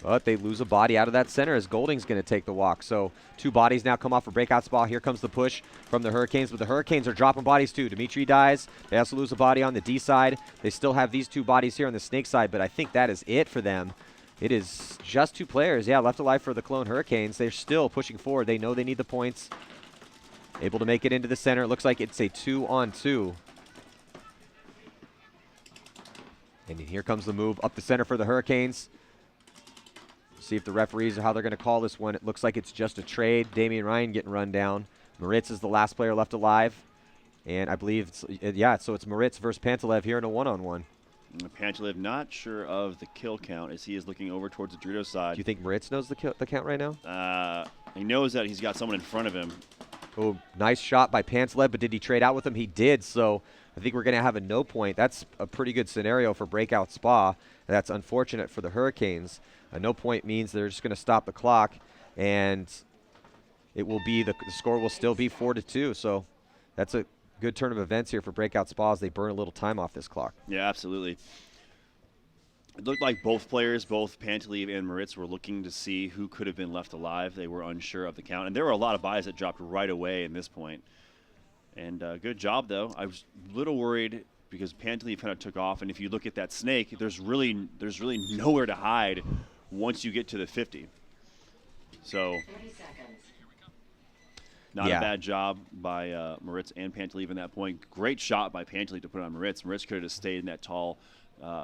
But they lose a body out of that center as Golding's going to take the walk. So 2 bodies now come off for Breakout Spa. Here comes the push from the Hurricanes, but the Hurricanes are dropping bodies too. Dimitri dies. They also lose a body on the D side. They still have these 2 bodies here on the Snake side, but I think that is it for them. It is just 2 players, left alive for the Cologne Hurricanes. They're still pushing forward. They know they need the points. Able to make it into the center. It looks like it's a 2-on-2. And here comes the move up the center for the Hurricanes. See if the referees, how they're going to call this one. It looks like it's just a trade. Damian Ryan getting run down. Moritz is the last player left alive. And I believe, so it's Moritz versus Pantalev here in a 1-on-1. Pantalev not sure of the kill count as he is looking over towards the Dorito side. Do you think Moritz knows the count right now? He knows that he's got someone in front of him. Oh, nice shot by Pantalev, but did he trade out with him? He did, so I think we're going to have a no point. That's a pretty good scenario for Breakout Spa. That's unfortunate for the Hurricanes. A no point means they're just going to stop the clock, and it will be the score will still be 4-2. So that's a good turn of events here for Breakout Spa as they burn a little time off this clock. Yeah, absolutely. It looked like both players, both Pantalev and Moritz, were looking to see who could have been left alive. They were unsure of the count, and there were a lot of buys that dropped right away in this point. And good job, though. I was a little worried because Pantalev kind of took off, and if you look at that snake, there's really nowhere to hide once you get to the 50. So 30 seconds. not a bad job by Moritz and Pantalev in that point. Great shot by Pantalev to put on Moritz. Moritz could have stayed in that tall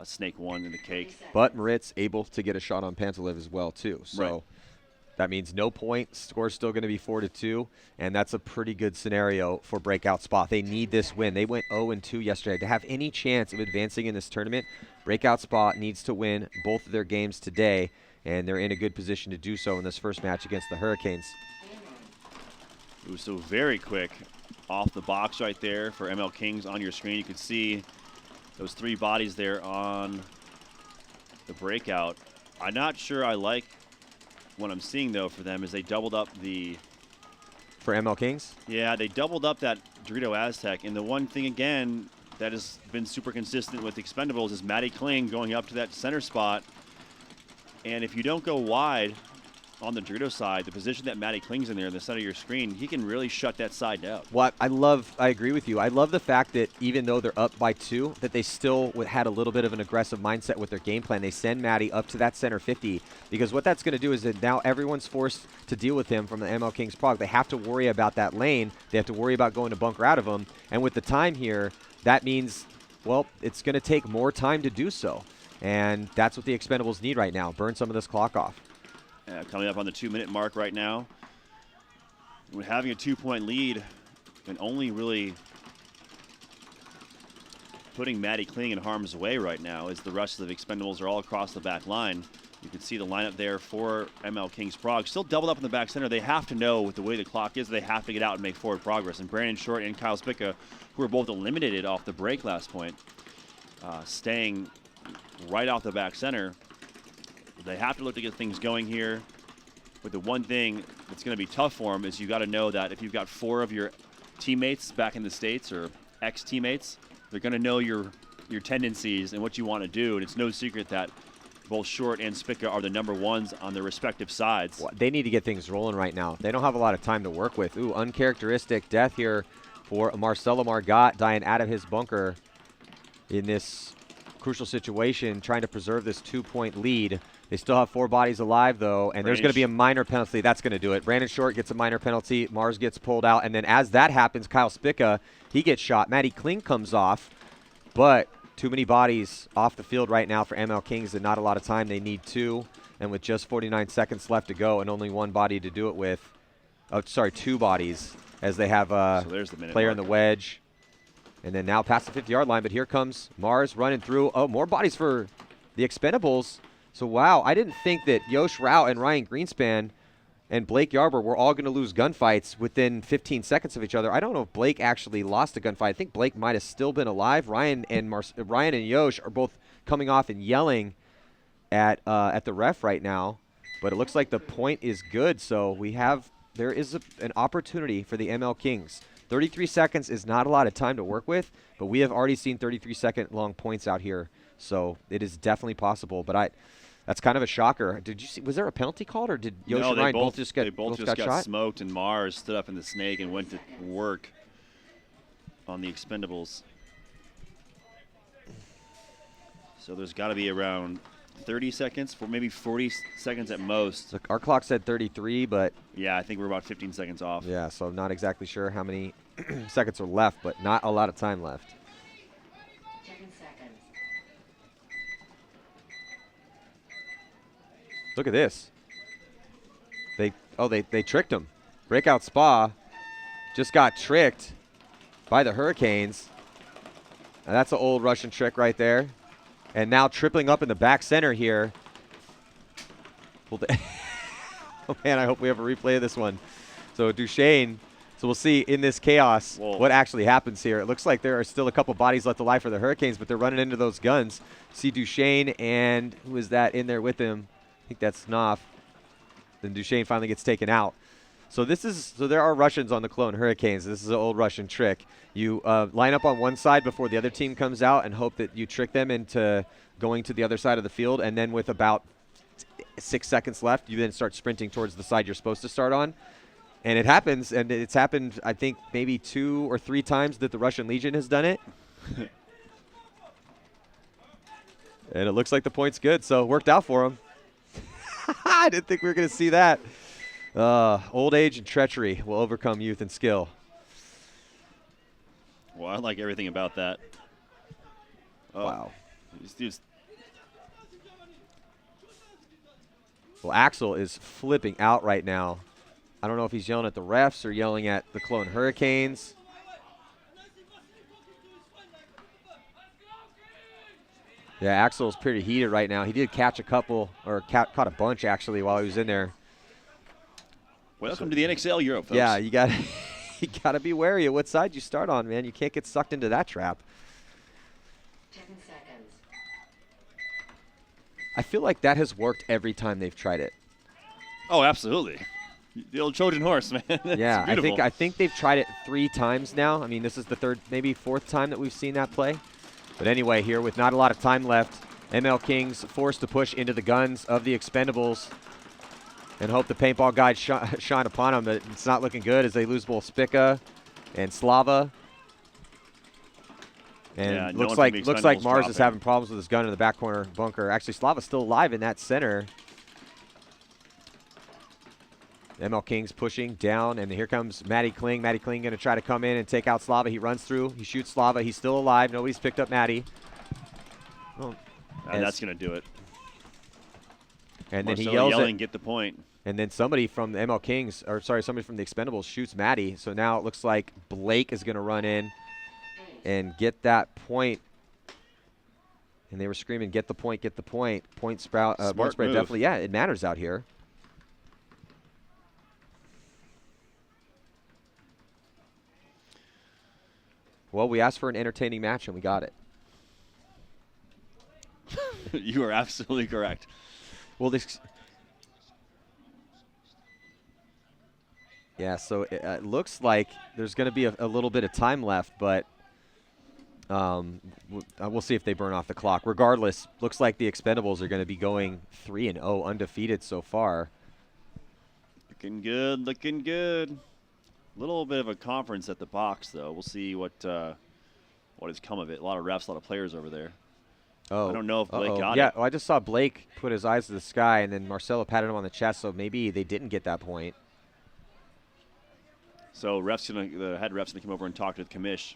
snake 1 in the cake. But Moritz able to get a shot on Pantalev as well, too. So that means no point. Score's still going to be 4-2, and that's a pretty good scenario for Breakout Spa. They need this win. They went 0-2 yesterday. To have any chance of advancing in this tournament, Breakout Spa needs to win both of their games today, and they're in a good position to do so in this first match against the Hurricanes. It was so very quick off the box right there for ML Kings on your screen. You can see those 3 bodies there on the breakout. I'm not sure I like what I'm seeing, though, for them is they doubled up the... For ML Kings? Yeah, they doubled up that Dorito Aztec. And the one thing, again, that has been super consistent with Expendables is Matty Kling going up to that center spot. And if you don't go wide on the Dorito side, the position that Matty Kling's in there in the center of your screen, he can really shut that side down. What I agree with you. I love the fact that even though they're up by 2, that they still had a little bit of an aggressive mindset with their game plan. They send Matty up to that center 50 because what that's going to do is that now everyone's forced to deal with him from the ML Kings Prague. They have to worry about that lane. They have to worry about going to bunker out of him. And with the time here, that means, well, it's going to take more time to do so. And that's what the Expendables need right now. Burn some of this clock off. Coming up on the 2-minute mark right now. When having a 2-point lead and only really putting Matty Kling in harm's way right now as the rest of the Expendables are all across the back line. You can see the lineup there for ML Kings Prague. Still doubled up in the back center. They have to know, with the way the clock is, they have to get out and make forward progress. And Brandon Short and Kyle Spica, who were both eliminated off the break last point, staying right off the back center. They have to look to get things going here. But the one thing that's going to be tough for them is you got to know that if you've got 4 of your teammates back in the States or ex-teammates, they're going to know your tendencies and what you want to do. And it's no secret that both Short and Spica are the #1s on their respective sides. Well, they need to get things rolling right now. They don't have a lot of time to work with. Ooh, uncharacteristic death here for Marcelo Margot, dying out of his bunker in this crucial situation, trying to preserve this 2-point lead. They still have 4 bodies alive, though, and there's going to be a minor penalty. That's going to do it. Brandon Short gets a minor penalty. Mars gets pulled out, and then as that happens, Kyle Spica, he gets shot. Matty Kling comes off, but too many bodies off the field right now for ML Kings and not a lot of time. They need 2, and with just 49 seconds left to go and only 1 body to do it with. Oh, sorry, 2 bodies as they have a player in the wedge. And then now past the 50-yard line, but here comes Mars running through. Oh, more bodies for the Expendables. So, wow, I didn't think that Yosh Rao and Ryan Greenspan and Blake Yarber were all going to lose gunfights within 15 seconds of each other. I don't know if Blake actually lost a gunfight. I think Blake might have still been alive. Ryan and Yosh are both coming off and yelling at the ref right now. But it looks like the point is good. So there is an opportunity for the ML Kings. 33 seconds is not a lot of time to work with, but we have already seen 33-second long points out here. So it is definitely possible. But that's kind of a shocker. Did you see? Was there a penalty called, or did Yosh and Ryan both just got shot? Smoked, and Mars stood up in the snake and went to work on the Expendables. So there's got to be around 30 seconds, maybe 40 seconds at most. Look, our clock said 33, but yeah, I think we're about 15 seconds off. Yeah, so I'm not exactly sure how many seconds are left, but not a lot of time left. 10 seconds. Look at this. They tricked him. Breakout Spa just got tricked by the Hurricanes. Now that's an old Russian trick right there. And now tripling up in the back center here. Oh, man, I hope we have a replay of this one. So Duchesne, so we'll see in this chaos what actually happens here. It looks like there are still a couple bodies left alive for the Hurricanes, but they're running into those guns. See Duchesne and who is that in there with him? I think that's Knopf. Then Duchesne finally gets taken out. So there are Russians on the Cologne Hurricanes. This is an old Russian trick. You line up on one side before the other team comes out and hope that you trick them into going to the other side of the field. And then with about 6 seconds left, you then start sprinting towards the side you're supposed to start on. And it happens, and it's happened, I think, maybe 2 or 3 times that the Russian Legion has done it. And it looks like the point's good, so it worked out for them. I didn't think we were going to see that. Old age and treachery will overcome youth and skill. Well, I like everything about that. Oh, wow. Just Well, Axel is flipping out right now. I don't know if he's yelling at the refs or yelling at the Cologne Hurricanes. Yeah, Axel's pretty heated right now. He did catch a couple, or caught a bunch, actually, while he was in there. Welcome to the NXL Europe, folks. Yeah, you got to be wary of what side you start on, man. You can't get sucked into that trap. 10 seconds. I feel like that has worked every time they've tried it. Oh, absolutely. The old Trojan horse, man. Yeah, I think they've tried it 3 times now. I mean, this is the 3rd, maybe 4th time that we've seen that play. But anyway, here with not a lot of time left, ML Kings forced to push into the guns of the Expendables and hope the paintball guide shine upon them. But it's not looking good as they lose both Spica and Slava. And looks like Mars is having problems with his gun in the back corner bunker. Actually, Slava's still alive in that center. ML Kings pushing down, and here comes Matty Kling. Matty Kling going to try to come in and take out Slava. He runs through. He shoots Slava. He's still alive. Nobody's picked up Matty. Oh, and that's going to do it. And then he yells yelling, get the point. And then somebody from the ML Kings, or sorry, somebody from the Expendables shoots Matty. So now it looks like Blake is going to run in and get that point And they were screaming, get the point, get the point. Point spread Smart move. definitely, yeah, it matters out here. Well, we asked for an entertaining match, and we got it. You are absolutely correct. Well, this... Yeah, so it looks like there's going to be a little bit of time left, but we'll see if they burn off the clock. Regardless, looks like the Expendables are going to be going 3-0, undefeated so far. Looking good, looking good. Little bit of a conference at the box, though. We'll see what has come of it. A lot of refs, a lot of players over there. Oh, I don't know if Blake got yeah, it. well, I just saw Blake put his eyes to the sky, and then Marcelo patted him on the chest, so maybe they didn't get that point. So the head ref's gonna come over and talk to the commish.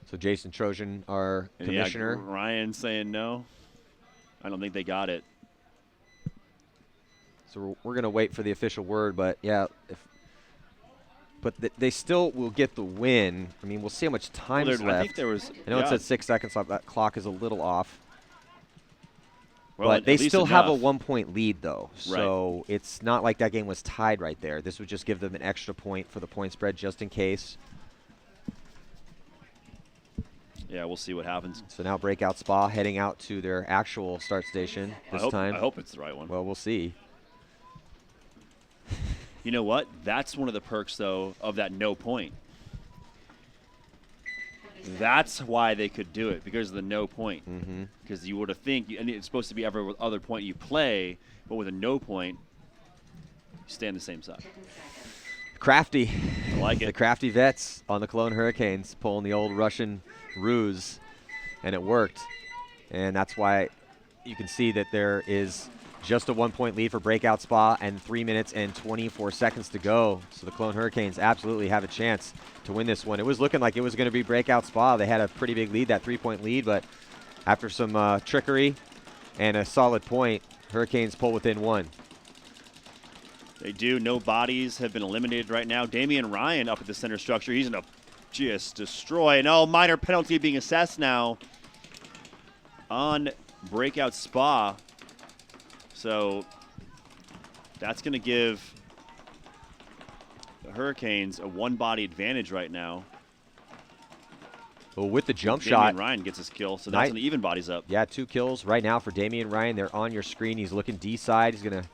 So Jason Trojan, our commissioner. Yeah, Ryan saying no. I don't think they got it. So we're going to wait for the official word, but yeah, they still will get the win. I mean, we'll see how much time's left. I think there was. I know it said 6 seconds off. That clock is a little off. Well, but they still have a enough. 1-point lead, though. So it's not like that game was tied right there. This would just give them an extra point for the point spread just in case. Yeah, we'll see what happens. So now Breakout Spa heading out to their actual start station this time. I hope it's the right one. Well, we'll see. You know what? That's one of the perks, though, of that no point. That's why they could do it, because of the no point. Because you would have and it's supposed to be every other point you play, but with a no point, you stay on the same side. Crafty. I like it. The crafty vets on the Cologne Hurricanes pulling the old Russian ruse, and it worked. And that's why you can see that there is just a 1-point lead for Breakout Spa and 3 minutes and 24 seconds to go. So the Cologne Hurricanes absolutely have a chance to win this one. It was looking like it was going to be Breakout Spa. They had a pretty big lead, that 3-point lead, but after some trickery and a solid point, Hurricanes pull within 1. They do. No bodies have been eliminated right now. Damian Ryan up at the center structure. He's going to just destroy. And minor penalty being assessed now on Breakout Spa. So that's going to give the Hurricanes a one-body advantage right now. Well, with the jump Damian shot. Ryan gets his kill, so that's an even bodies up. Yeah, 2 kills right now for Damian Ryan. They're on your screen. He's looking D-side. He's going to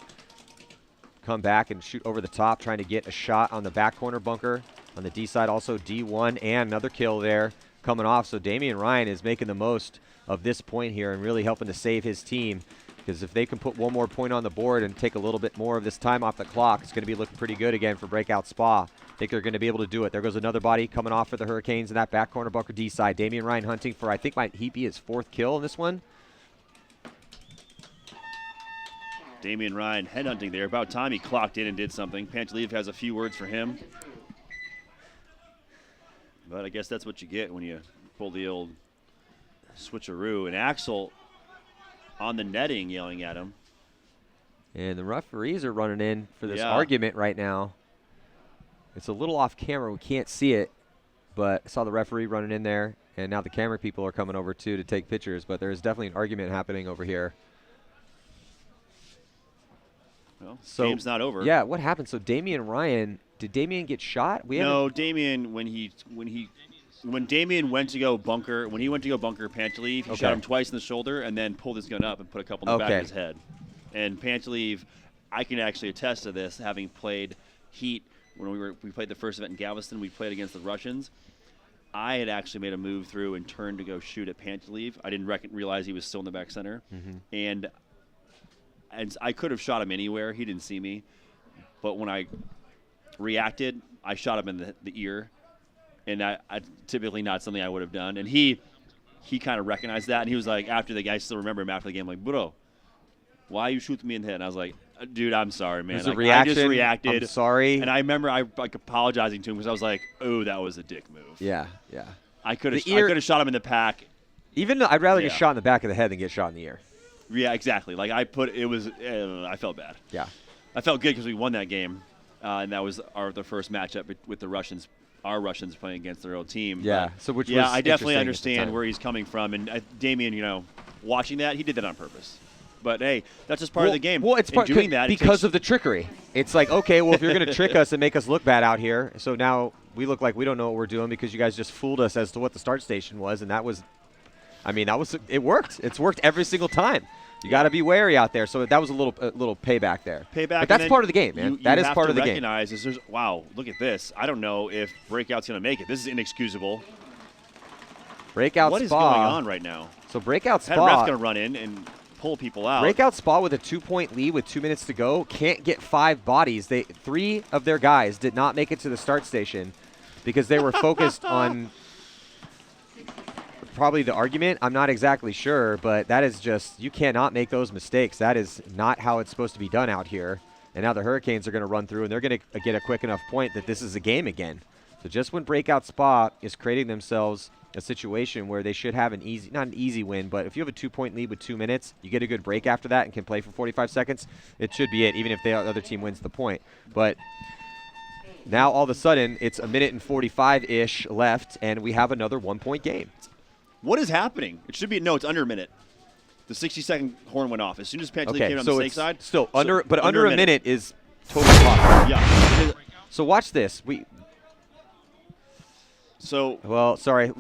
come back and shoot over the top, trying to get a shot on the back corner bunker. On the D side, also D1, and another kill there coming off. So Damian Ryan is making the most of this point here and really helping to save his team, because if they can put one more point on the board and take a little bit more of this time off the clock, it's going to be looking pretty good again for Breakout Spa. I think they're going to be able to do it. There goes another body coming off for the Hurricanes in that back corner bunker D side. Damian Ryan hunting for, I think, might he be his 4th kill in this one? Damian Ryan headhunting there. About time he clocked in and did something. Pantaleev has a few words for him. But I guess that's what you get when you pull the old switcheroo. And Axel on the netting yelling at him. And the referees are running in for this argument right now. It's a little off camera. We can't see it, but I saw the referee running in there, and now the camera people are coming over too to take pictures. But there's definitely an argument happening over here. Well, so game's not over. Yeah, what happened? So Damian Ryan, did Damian get shot? No, Damian when Damian went to go bunker, Pantaleev, he shot him twice in the shoulder and then pulled his gun up and put a couple in the back of his head. And Pantaleev, I can actually attest to this, having played Heat when we played the first event in Galveston. We played against the Russians. I had actually made a move through and turned to go shoot at Pantaleev. I didn't realize he was still in the back center, and I could have shot him anywhere. He didn't see me. But when I reacted, I shot him in the ear. And I typically not something I would have done. And he kind of recognized that. And he was like, after the guy, still remember him after the game, like, bro, why you shooting me in the head? And I was like, dude, I'm sorry, man. Like, I just reacted. I'm sorry. And I remember apologizing to him because I was like, oh, that was a dick move. Yeah. I could have shot him in the pack. Even though I'd rather get shot in the back of the head than get shot in the ear. Yeah, exactly. Like I felt bad. Yeah. I felt good because we won that game, and that was the first matchup with the Russians our Russians playing against their own team. Yeah. But So which yeah, was I definitely interesting at the understand time. where he's coming from, and Damien, watching that, he did that on purpose. But hey, that's just part of the game. Well, it's part doing that because of the trickery. It's like, okay, well, if you're going to trick us and make us look bad out here, so now we look like we don't know what we're doing because you guys just fooled us as to what the start station was, and it worked. It's worked every single time. You got to be wary out there. So that was a little payback there. But that's part of the game, man. That is part of the game. Recognize is wow, look at this. I don't know if Breakout's going to make it. This is inexcusable. Breakout What is Spa. going on right now? So Breakout Had a ref Spa. going to run in and pull people out. Breakout Spa with a 2-point lead with 2 minutes to go can't get 5 bodies. 3 of their guys did not make it to the start station because they were focused on probably the argument. I'm not exactly sure, but that is just, you cannot make those mistakes. That is not how it's supposed to be done out here. And now the Hurricanes are going to run through, and they're going to get a quick enough point that this is a game again. So just when Breakout Spa is creating themselves a situation where they should have not an easy win, but if you have a 2-point lead with 2 minutes, you get a good break after that and can play for 45 seconds, it should be it, even if the other team wins the point. But now all of a sudden, it's a minute and 45-ish left, and we have another 1-point game. What is happening? It should be, no, it's under a minute. The 60-second horn went off. As soon as Pantelic came on the snake side. Still, under a minute is total loss. Yeah. So watch this. Well, sorry,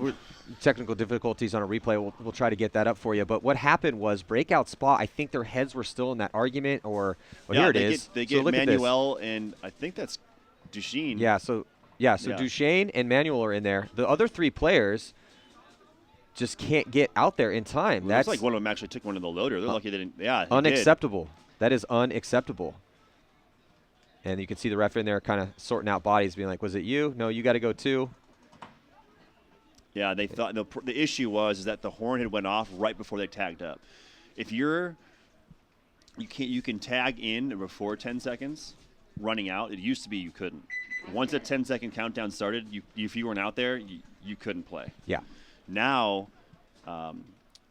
technical difficulties on a replay. We'll try to get that up for you. But what happened was Breakout Spa, I think their heads were still in that argument, or here it is. They get Manuel, and I think that's Duchesne. So Duchesne and Manuel are in there. The other 3 players just can't get out there in time. Well, That's like one of them actually took one in the loader. They're lucky they didn't. Yeah, unacceptable. That is unacceptable. And you can see the ref in there kind of sorting out bodies, being like, was it you? No, you got to go too. Yeah, they thought the issue was that the horn had went off right before they tagged up. If you can tag in before 10 seconds, running out. It used to be you couldn't. Once that 10-second countdown started, if you weren't out there, you couldn't play. Yeah. Now,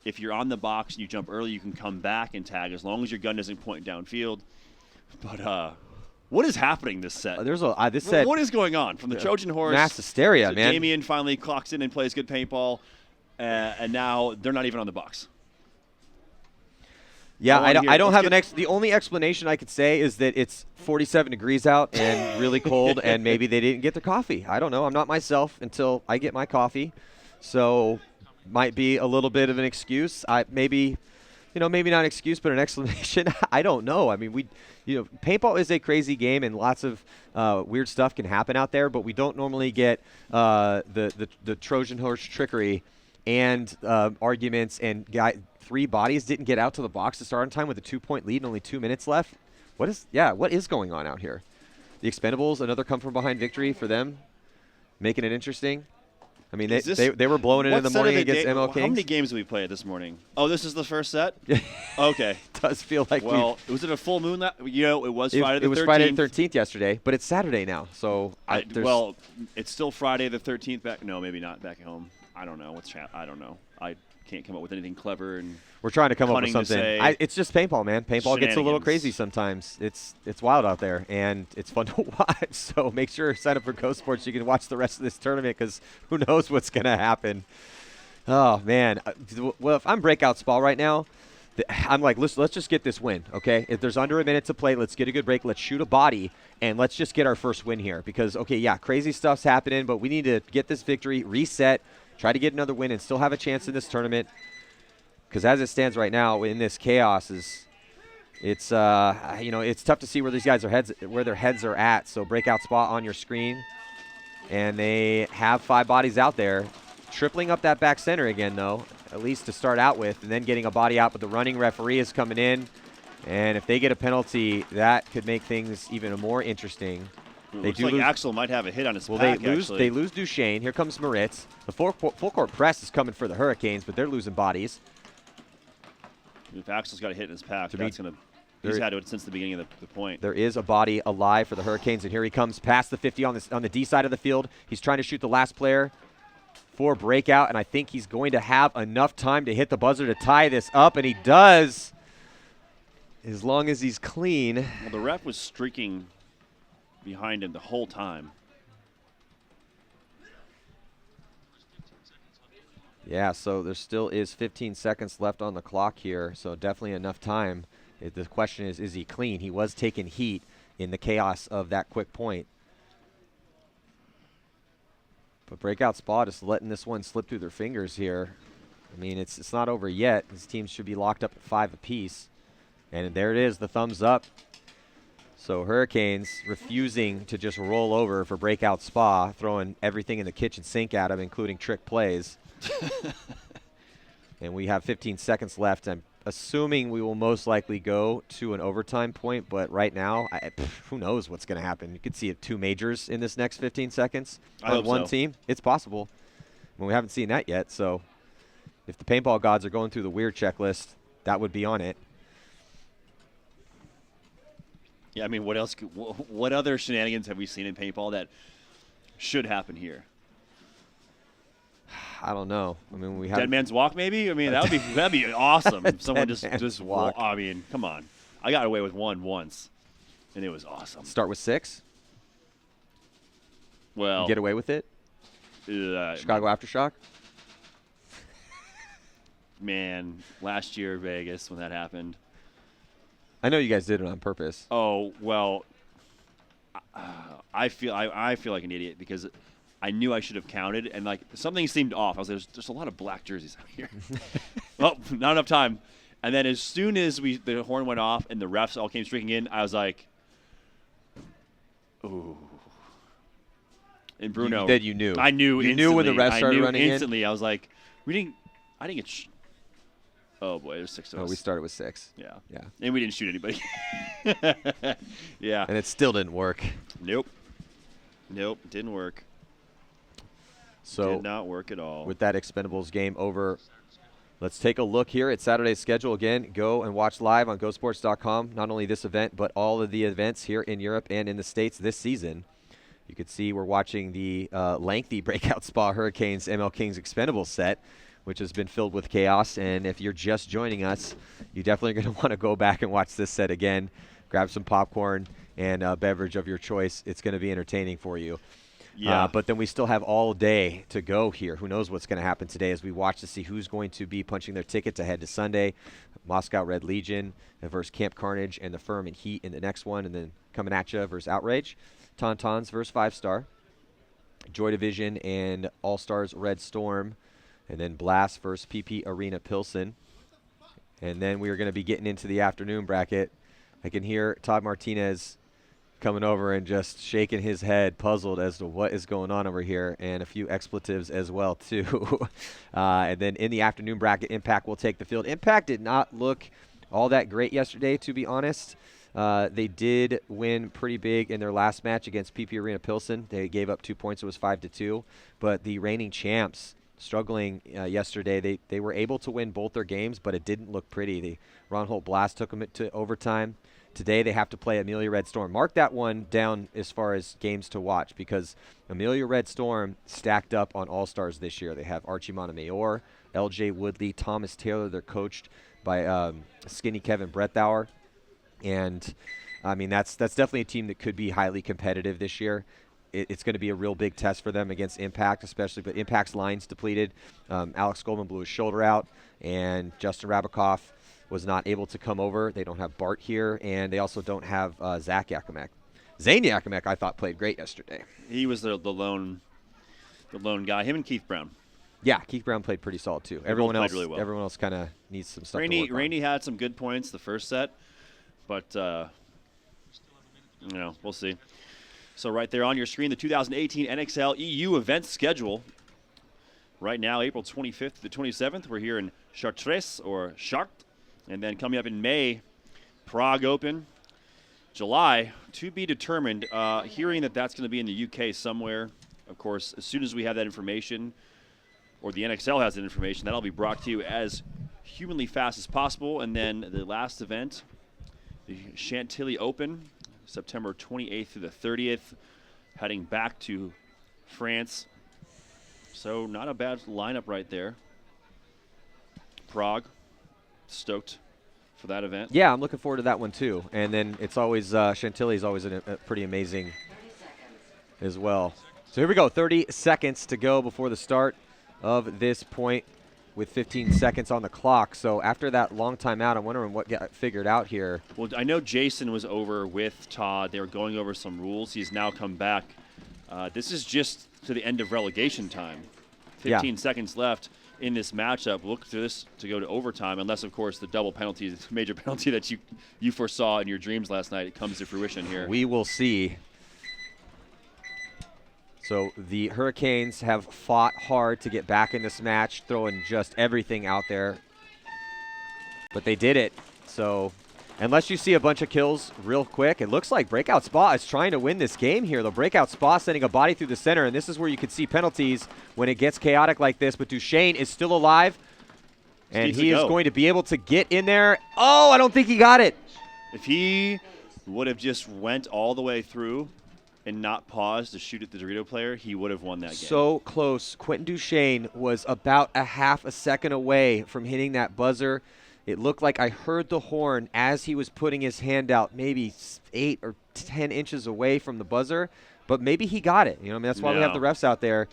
if you're on the box and you jump early, you can come back and tag as long as your gun doesn't point downfield. But what is happening this set? What is going on? From the Trojan horse, mass hysteria, man. Damien finally clocks in and plays good paintball, and now they're not even on the box. Yeah, I don't have the only explanation I could say is that it's 47 degrees out and really cold, and maybe they didn't get their coffee. I don't know. I'm not myself until I get my coffee, so might be a little bit of an excuse. Maybe not an excuse, but an explanation. I don't know. I mean, paintball is a crazy game, and lots of weird stuff can happen out there, but we don't normally get the Trojan horse trickery and arguments, and 3 bodies didn't get out to the box to start on time with a 2-point lead and only 2 minutes left. What is going on out here? The Expendables, another come from behind victory for them, making it interesting. I mean, they were blowing it in the morning against MLK. How many games did we play this morning? Oh, this is the first set? Okay. It does feel like was it a full moon? It was Friday the 13th. It was Friday the 13th yesterday, but it's Saturday now. So it's still Friday the 13th back. No, maybe not back at home. I don't know. I don't know. I can't come up with anything clever. And we're trying to come up with something. It's just paintball, man. Paintball gets a little crazy sometimes. It's wild out there, and it's fun to watch. So make sure to sign up for Ghost Sports. You can watch the rest of this tournament because who knows what's going to happen. Oh, man. Well, if I'm Breakout Spa right now, I'm like, let's just get this win, okay? If there's under a minute to play, let's get a good break. Let's shoot a body, and let's just get our first win here because, crazy stuff's happening, but we need to get this victory, reset, try to get another win, and still have a chance in this tournament. Because as it stands right now, in this chaos, it's tough to see where these guys where their heads are at. So Breakout Spot on your screen, and they have 5 bodies out there, tripling up that back center again, though, at least to start out with, and then getting a body out. But the running referee is coming in, and if they get a penalty, that could make things even more interesting. Looks like Axel might have a hit on his pack, they lose Duchesne. Here comes Moritz. The full court press is coming for the Hurricanes, but they're losing bodies. If Axel's got a hit in his pack, he's had it since the beginning of the point. There is a body alive for the Hurricanes, and here he comes past the 50 on the D side of the field. He's trying to shoot the last player for Breakout, and I think he's going to have enough time to hit the buzzer to tie this up, and he does, as long as he's clean. Well, the ref was streaking behind him the whole time. Yeah, so there still is 15 seconds left on the clock here, so definitely enough time. The question is he clean? He was taking heat in the chaos of that quick point. But Breakout Spa just letting this one slip through their fingers here. I mean, it's not over yet. These teams should be locked up at 5 apiece. And there it is, the thumbs up. So Hurricanes refusing to just roll over for Breakout Spa, throwing everything in the kitchen sink at them, including trick plays. And we have 15 seconds left. I'm assuming we will most likely go to an overtime point, but right now, who knows what's going to happen. You could see 2 majors in this next 15 seconds on one team. It's possible. Well, we haven't seen that yet, so if the paintball gods are going through the weird checklist, that would be on it. Yeah, I mean, what else? What other shenanigans have we seen in paintball that should happen here? I don't know. I mean, we have Dead Man's Walk, maybe. I mean, that'd be awesome. If someone just walk. I mean, come on. I got away with one once, and it was awesome. Start with 6. Well, you get away with it. Chicago Aftershock. Man, last year Vegas when that happened. I know you guys did it on purpose. Oh well, I feel like an idiot because I knew I should have counted, and like something seemed off. I was like, there's a lot of black jerseys out here. Oh, not enough time. And then as soon as the horn went off and the refs all came streaking in, I was like, ooh. And Bruno, you knew. I knew. You knew when the refs started running instantly. in. I was like, I didn't get. Oh boy, there's 6 of us. Oh, we started with 6. Yeah. Yeah. And we didn't shoot anybody. Yeah. And it still didn't work. Nope, didn't work. So did not work at all. With that Expendables game over, let's take a look here at Saturday's schedule again. Go and watch live on GoSports.com. Not only this event, but all of the events here in Europe and in the States this season. You can see we're watching the lengthy Breakout Spa Hurricanes ML Kings Expendables set, which has been filled with chaos. And if you're just joining us, you definitely are going to want to go back and watch this set again. Grab some popcorn and a beverage of your choice. It's going to be entertaining for you. Yeah. But then we still have all day to go here. Who knows what's going to happen today as we watch to see who's going to be punching their ticket to head to Sunday. Moscow Red Legion versus Camp Carnage and the Firm and Heat in the next one. And then coming at you versus Outrage. Tauntauns versus 5-Star. Joy Division and All-Stars Red Storm. And then Blast versus PP Arena Pilsen. And then we are going to be getting into the afternoon bracket. I can hear Todd Martinez coming over and just shaking his head, puzzled as to what is going on over here, and a few expletives as well, too. And then in the afternoon bracket, Impact will take the field. Impact did not look all that great yesterday, to be honest. They did win pretty big in their last match against PP Arena Pilsen. They gave up 2 points. It was 5-2. But the reigning champs struggling yesterday. They were able to win both their games, but it didn't look pretty. The Ron Holt Blast took them to overtime. Today they have to play Amelia Red Storm. Mark that one down as far as games to watch because Amelia Red Storm stacked up on All-Stars this year. They have Archie Montemayor, LJ Woodley, Thomas Taylor. They're coached by Skinny Kevin Brethauer. And, I mean, that's definitely a team that could be highly competitive this year. It's going to be a real big test for them against Impact, especially. But Impact's line's depleted. Alex Goldman blew his shoulder out, and Justin Rabikoff was not able to come over. They don't have Bart here, and they also don't have Zach Yakimek. Zane Yakimek, I thought, played great yesterday. He was the lone guy. Him and Keith Brown. Yeah, Keith Brown played pretty solid too. Everyone else, really well. Everyone else kind of needs some stuff to work on. Rainey had some good points the first set, but we'll see. So right there on your screen, the 2018 NXL EU event schedule. Right now, April 25th to the 27th, we're here in Chartres or Chartres. And then coming up in May, Prague Open. July, to be determined. Hearing that's going to be in the UK somewhere. Of course, as soon as we have that information, or the NXL has that information, that'll be brought to you as humanly fast as possible. And then the last event, the Chantilly Open, September 28th through the 30th, heading back to France. So not a bad lineup right there. Prague, stoked for that event. Yeah, I'm looking forward to that one too. And then it's always Chantilly is always a pretty amazing as well. So here we go, 30 seconds to go before the start of this point. with 15 seconds on the clock. So after that long time out, I'm wondering what got figured out here. Well, I know Jason was over with Todd. They were going over some rules. He's now come back. This is just to the end of relegation time. 15 seconds left in this matchup. Look for this to go to overtime, unless, of course, the double penalty, the major penalty that you foresaw in your dreams last night, it comes to fruition here. We will see. So the Hurricanes have fought hard to get back in this match, throwing just everything out there. But they did it. So unless you see a bunch of kills real quick, it looks like Breakout Spa is trying to win this game here. The Breakout Spa sending a body through the center, and this is where you can see penalties when it gets chaotic like this. But Duchesne is still alive, and he is going to be able to get in there. Oh, I don't think he got it. If he would have just went all the way through and not paused to shoot at the Dorito player, he would have won that game. So close. Quentin Duchesne was about a half a second away from hitting that buzzer. It looked like I heard the horn as he was putting his hand out, maybe 8 or 10 inches away from the buzzer, but maybe he got it. You know, I mean, that's why we have the refs out there.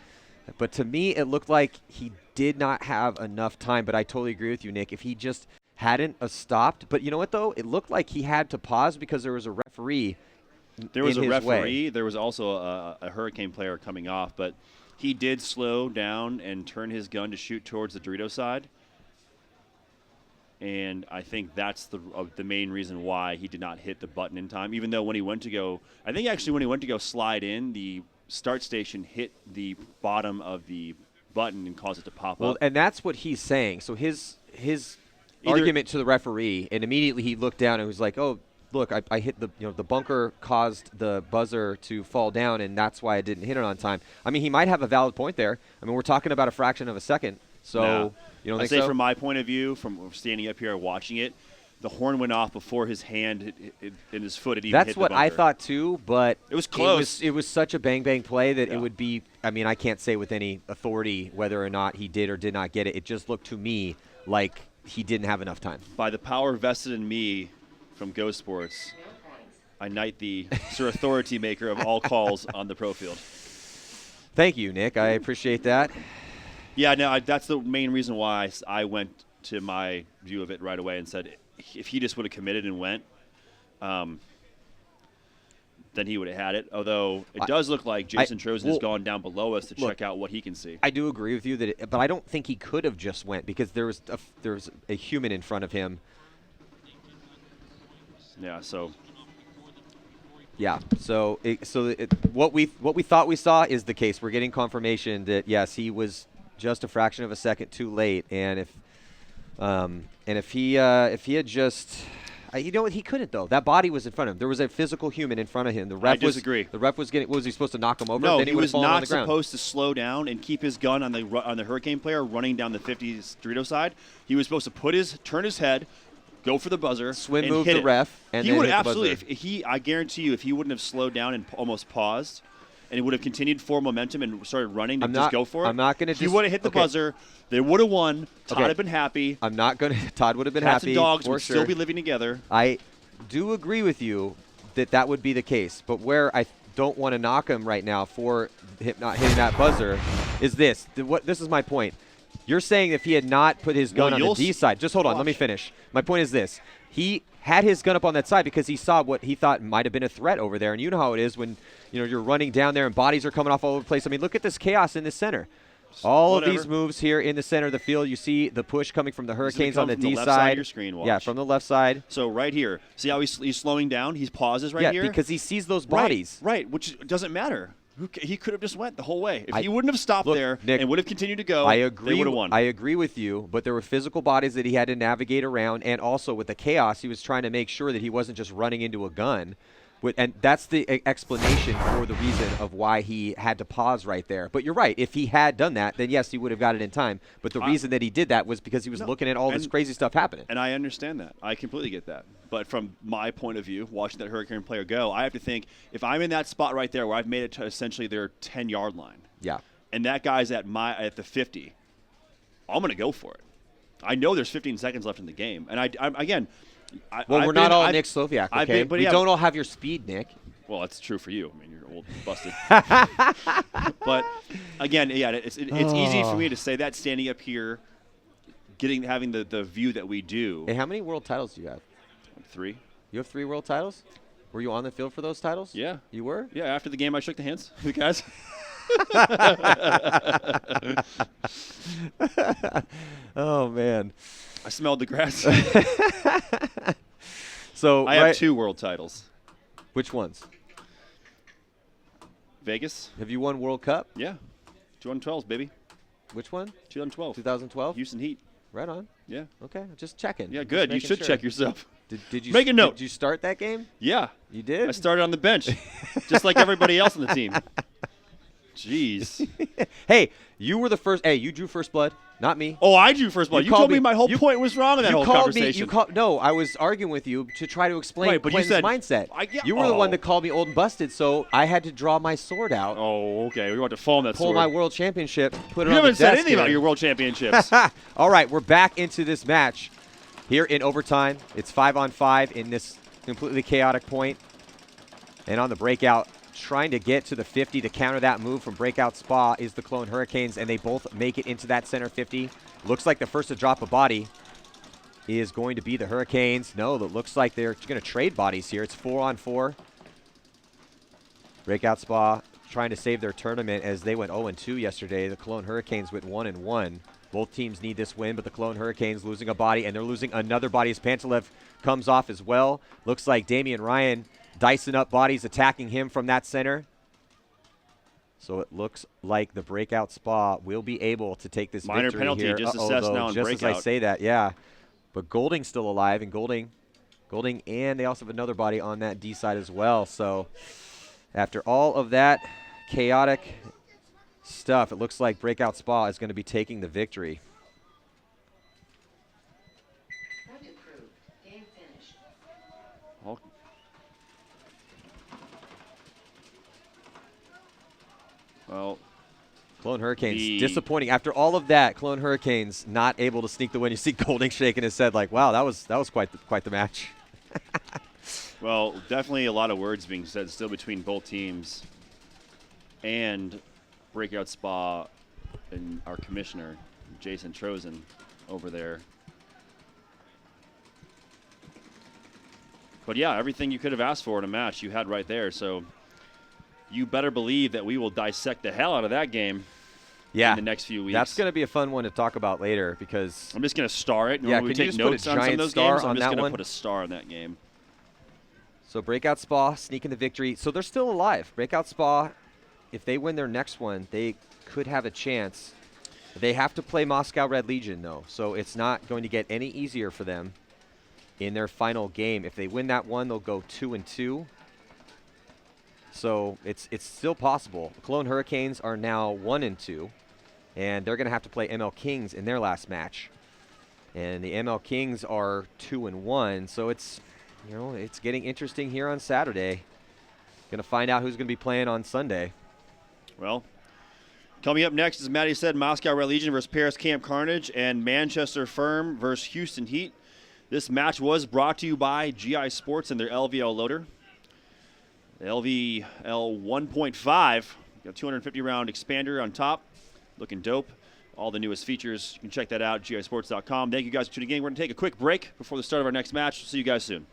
But to me, it looked like he did not have enough time. But I totally agree with you, Nick. If he just hadn't stopped, but you know what though? It looked like he had to pause because there was a referee. There was a referee. Way. There was also a Hurricane player coming off, but he did slow down and turn his gun to shoot towards the Dorito side. And I think that's the main reason why he did not hit the button in time, even though when he went to go, I think actually when he went to go slide in, the start station hit the bottom of the button and caused it to pop up. And that's what he's saying. So his argument to the referee, and immediately he looked down and was like, oh, look, I hit the bunker caused the buzzer to fall down, and that's why I didn't hit it on time. I mean, he might have a valid point there. I mean, we're talking about a fraction of a second. So you don't think so? I'd say from my point of view, from standing up here watching it, the horn went off before his hand and his foot had even hit the bunker. That's what I thought too, but it was close. It was such a bang-bang play that it would be – I mean, I can't say with any authority whether or not he did or did not get it. It just looked to me like he didn't have enough time. By the power vested in me from Go Sports, I knight the Sir Authority Maker of all calls on the pro field. Thank you, Nick. I appreciate that. Yeah, no, that's the main reason why I went to my view of it right away and said if he just would have committed and went, then he would have had it. Although it does look like Jason Trozen has gone down below us to check out what he can see. I do agree with you but I don't think he could have just went because there was a human in front of him. Yeah. So. Yeah. So what we thought we saw is the case. We're getting confirmation that yes, he was just a fraction of a second too late, and if he had just, you know what, he couldn't though. That body was in front of him. There was a physical human in front of him. The ref disagree. The ref was getting. Was he supposed to knock him over? No, then he was not supposed to slow down and keep his gun on the Hurricane player running down the 50s Dorito side. He was supposed to turn his head, go for the buzzer, swim and move hit the it. ref, and he then would hit absolutely. The buzzer. I guarantee you, if he wouldn't have slowed down and almost paused, and he would have continued for momentum and started running to just go for it. I'm not going to. He would have hit the buzzer. They would have won. Todd would have been happy. I'm not going to. Todd would have been Cats happy. and dogs would still be living together. I do agree with you that would be the case. But where I don't want to knock him right now for him not hitting that buzzer is this. This is my point. You're saying if he had not put his gun on the D side. Just hold on. Let me finish. My point is this. He had his gun up on that side because he saw what he thought might have been a threat over there. And you know how it is when you're running down there and bodies are coming off all over the place. I mean, look at this chaos in the center. All of these moves here in the center of the field. You see the push coming from the Hurricanes on the D side. Of your screen, watch. Yeah, from the left side. So right here. See how he's slowing down? He pauses here? Yeah, because he sees those bodies. Right, which doesn't matter. He could have just went the whole way. If he wouldn't have stopped there Nick, and would have continued to go, they would have won. I agree with you, but there were physical bodies that he had to navigate around, and also with the chaos, he was trying to make sure that he wasn't just running into a gun. And that's the explanation for the reason of why he had to pause right there. But you're right. If he had done that, then yes, he would have got it in time. But the reason that he did that was because he was looking at all this crazy stuff happening. And I understand that. I completely get that. But from my point of view, watching that Hurricane player go, I have to think, if I'm in that spot right there where I've made it to essentially their 10-yard line, and that guy's at the 50, I'm going to go for it. I know there's 15 seconds left in the game. And we're not all Nick Sloviak, okay? We don't all have your speed, Nick. Well, that's true for you. I mean, you're old and busted. But, again, it's easy for me to say that standing up here having the view that we do. Hey, how many world titles do you have? 3. You have 3 world titles? Were you on the field for those titles? Yeah. You were? Yeah, after the game I shook the hands with the guys. Oh, man. I smelled the grass. So I have 2 world titles. Which ones? Vegas. Have you won World Cup? Yeah. 2012, baby. Which one? 2012. 2012? Houston Heat. Right on. Yeah. Okay, just checking. Yeah, Just good. You making should sure. check yourself. Did you Make a note. Did you start that game? Yeah. You did? I started on the bench, just like everybody else on the team. Jeez. Hey, you were the first. Hey, you drew first blood, not me. Oh, I drew first blood. You called told me me- my whole you- point was wrong in that whole conversation. No, I was arguing with you to try to explain Right, but you Quinn's said- mindset. You were the one that called me old and busted, so I had to draw my sword out, Oh, okay. We want to fall that pull sword. my world championship, put it You on the haven't said desk anything about here. your world championships. All right, we're back into this match here in overtime. It's 5-on-5 in this completely chaotic point. And on the breakout, trying to get to the 50 to counter that move from Breakout Spa is the Clone Hurricanes, and they both make it into that center 50. Looks like the first to drop a body is going to be the Hurricanes. No, it looks like they're going to trade bodies here. It's 4-on-4. Breakout Spa trying to save their tournament as they went 0-2 yesterday. The Cologne Hurricanes went 1-1. Both teams need this win, but the Cologne Hurricanes losing a body, and they're losing another body as Pantalev comes off as well. Looks like Damian Ryan dicing up bodies, attacking him from that center. So it looks like the Breakout Spa will be able to take this Minor victory penalty here. just assessed though, now in just as I Breakout. say that, yeah. But Golding's still alive, and Golding, and they also have another body on that D side as well. So after all of that chaotic stuff, it looks like Breakout Spa is going to be taking the victory. Point approved. Game finished. All- Well, Cologne Hurricanes, The- disappointing. After all of that, Cologne Hurricanes not able to sneak the win. You see Golding shaking his head like, wow, that was quite the match. well, definitely a lot of words being said still between both teams and Breakout Spa and our commissioner, Jason Trozen, over there. But yeah, everything you could have asked for in a match you had right there. So you better believe that we will dissect the hell out of that game Yeah, in the next few weeks. that's going to be a fun one to talk about later because I'm just going to star it. Yeah, Normally we could you take just put a notes on some of giant those star games. I'm on just that going to one? put a star on that game. so Breakout Spa sneaking the victory. So they're still alive. Breakout Spa, if they win their next one, they could have a chance. They have to play Moscow Red Legion, though, so it's not going to get any easier for them in their final game. If they win that one, they'll go 2-2. So it's still possible. The Cologne Hurricanes are now 1-2, and they're going to have to play ML Kings in their last match. And the ML Kings are 2-1, so it's getting interesting here on Saturday. Going to find out who's going to be playing on Sunday. Well, coming up next, as Maddie said, Moscow Red Legion versus Paris Camp Carnage and Manchester Firm versus Houston Heat. This match was brought to you by GI Sports and their LVL loader. The LVL 1.5, got 250 round expander on top, looking dope. All the newest features, you can check that out, gisports.com. Thank you guys for tuning in. We're going to take a quick break before the start of our next match. See you guys soon.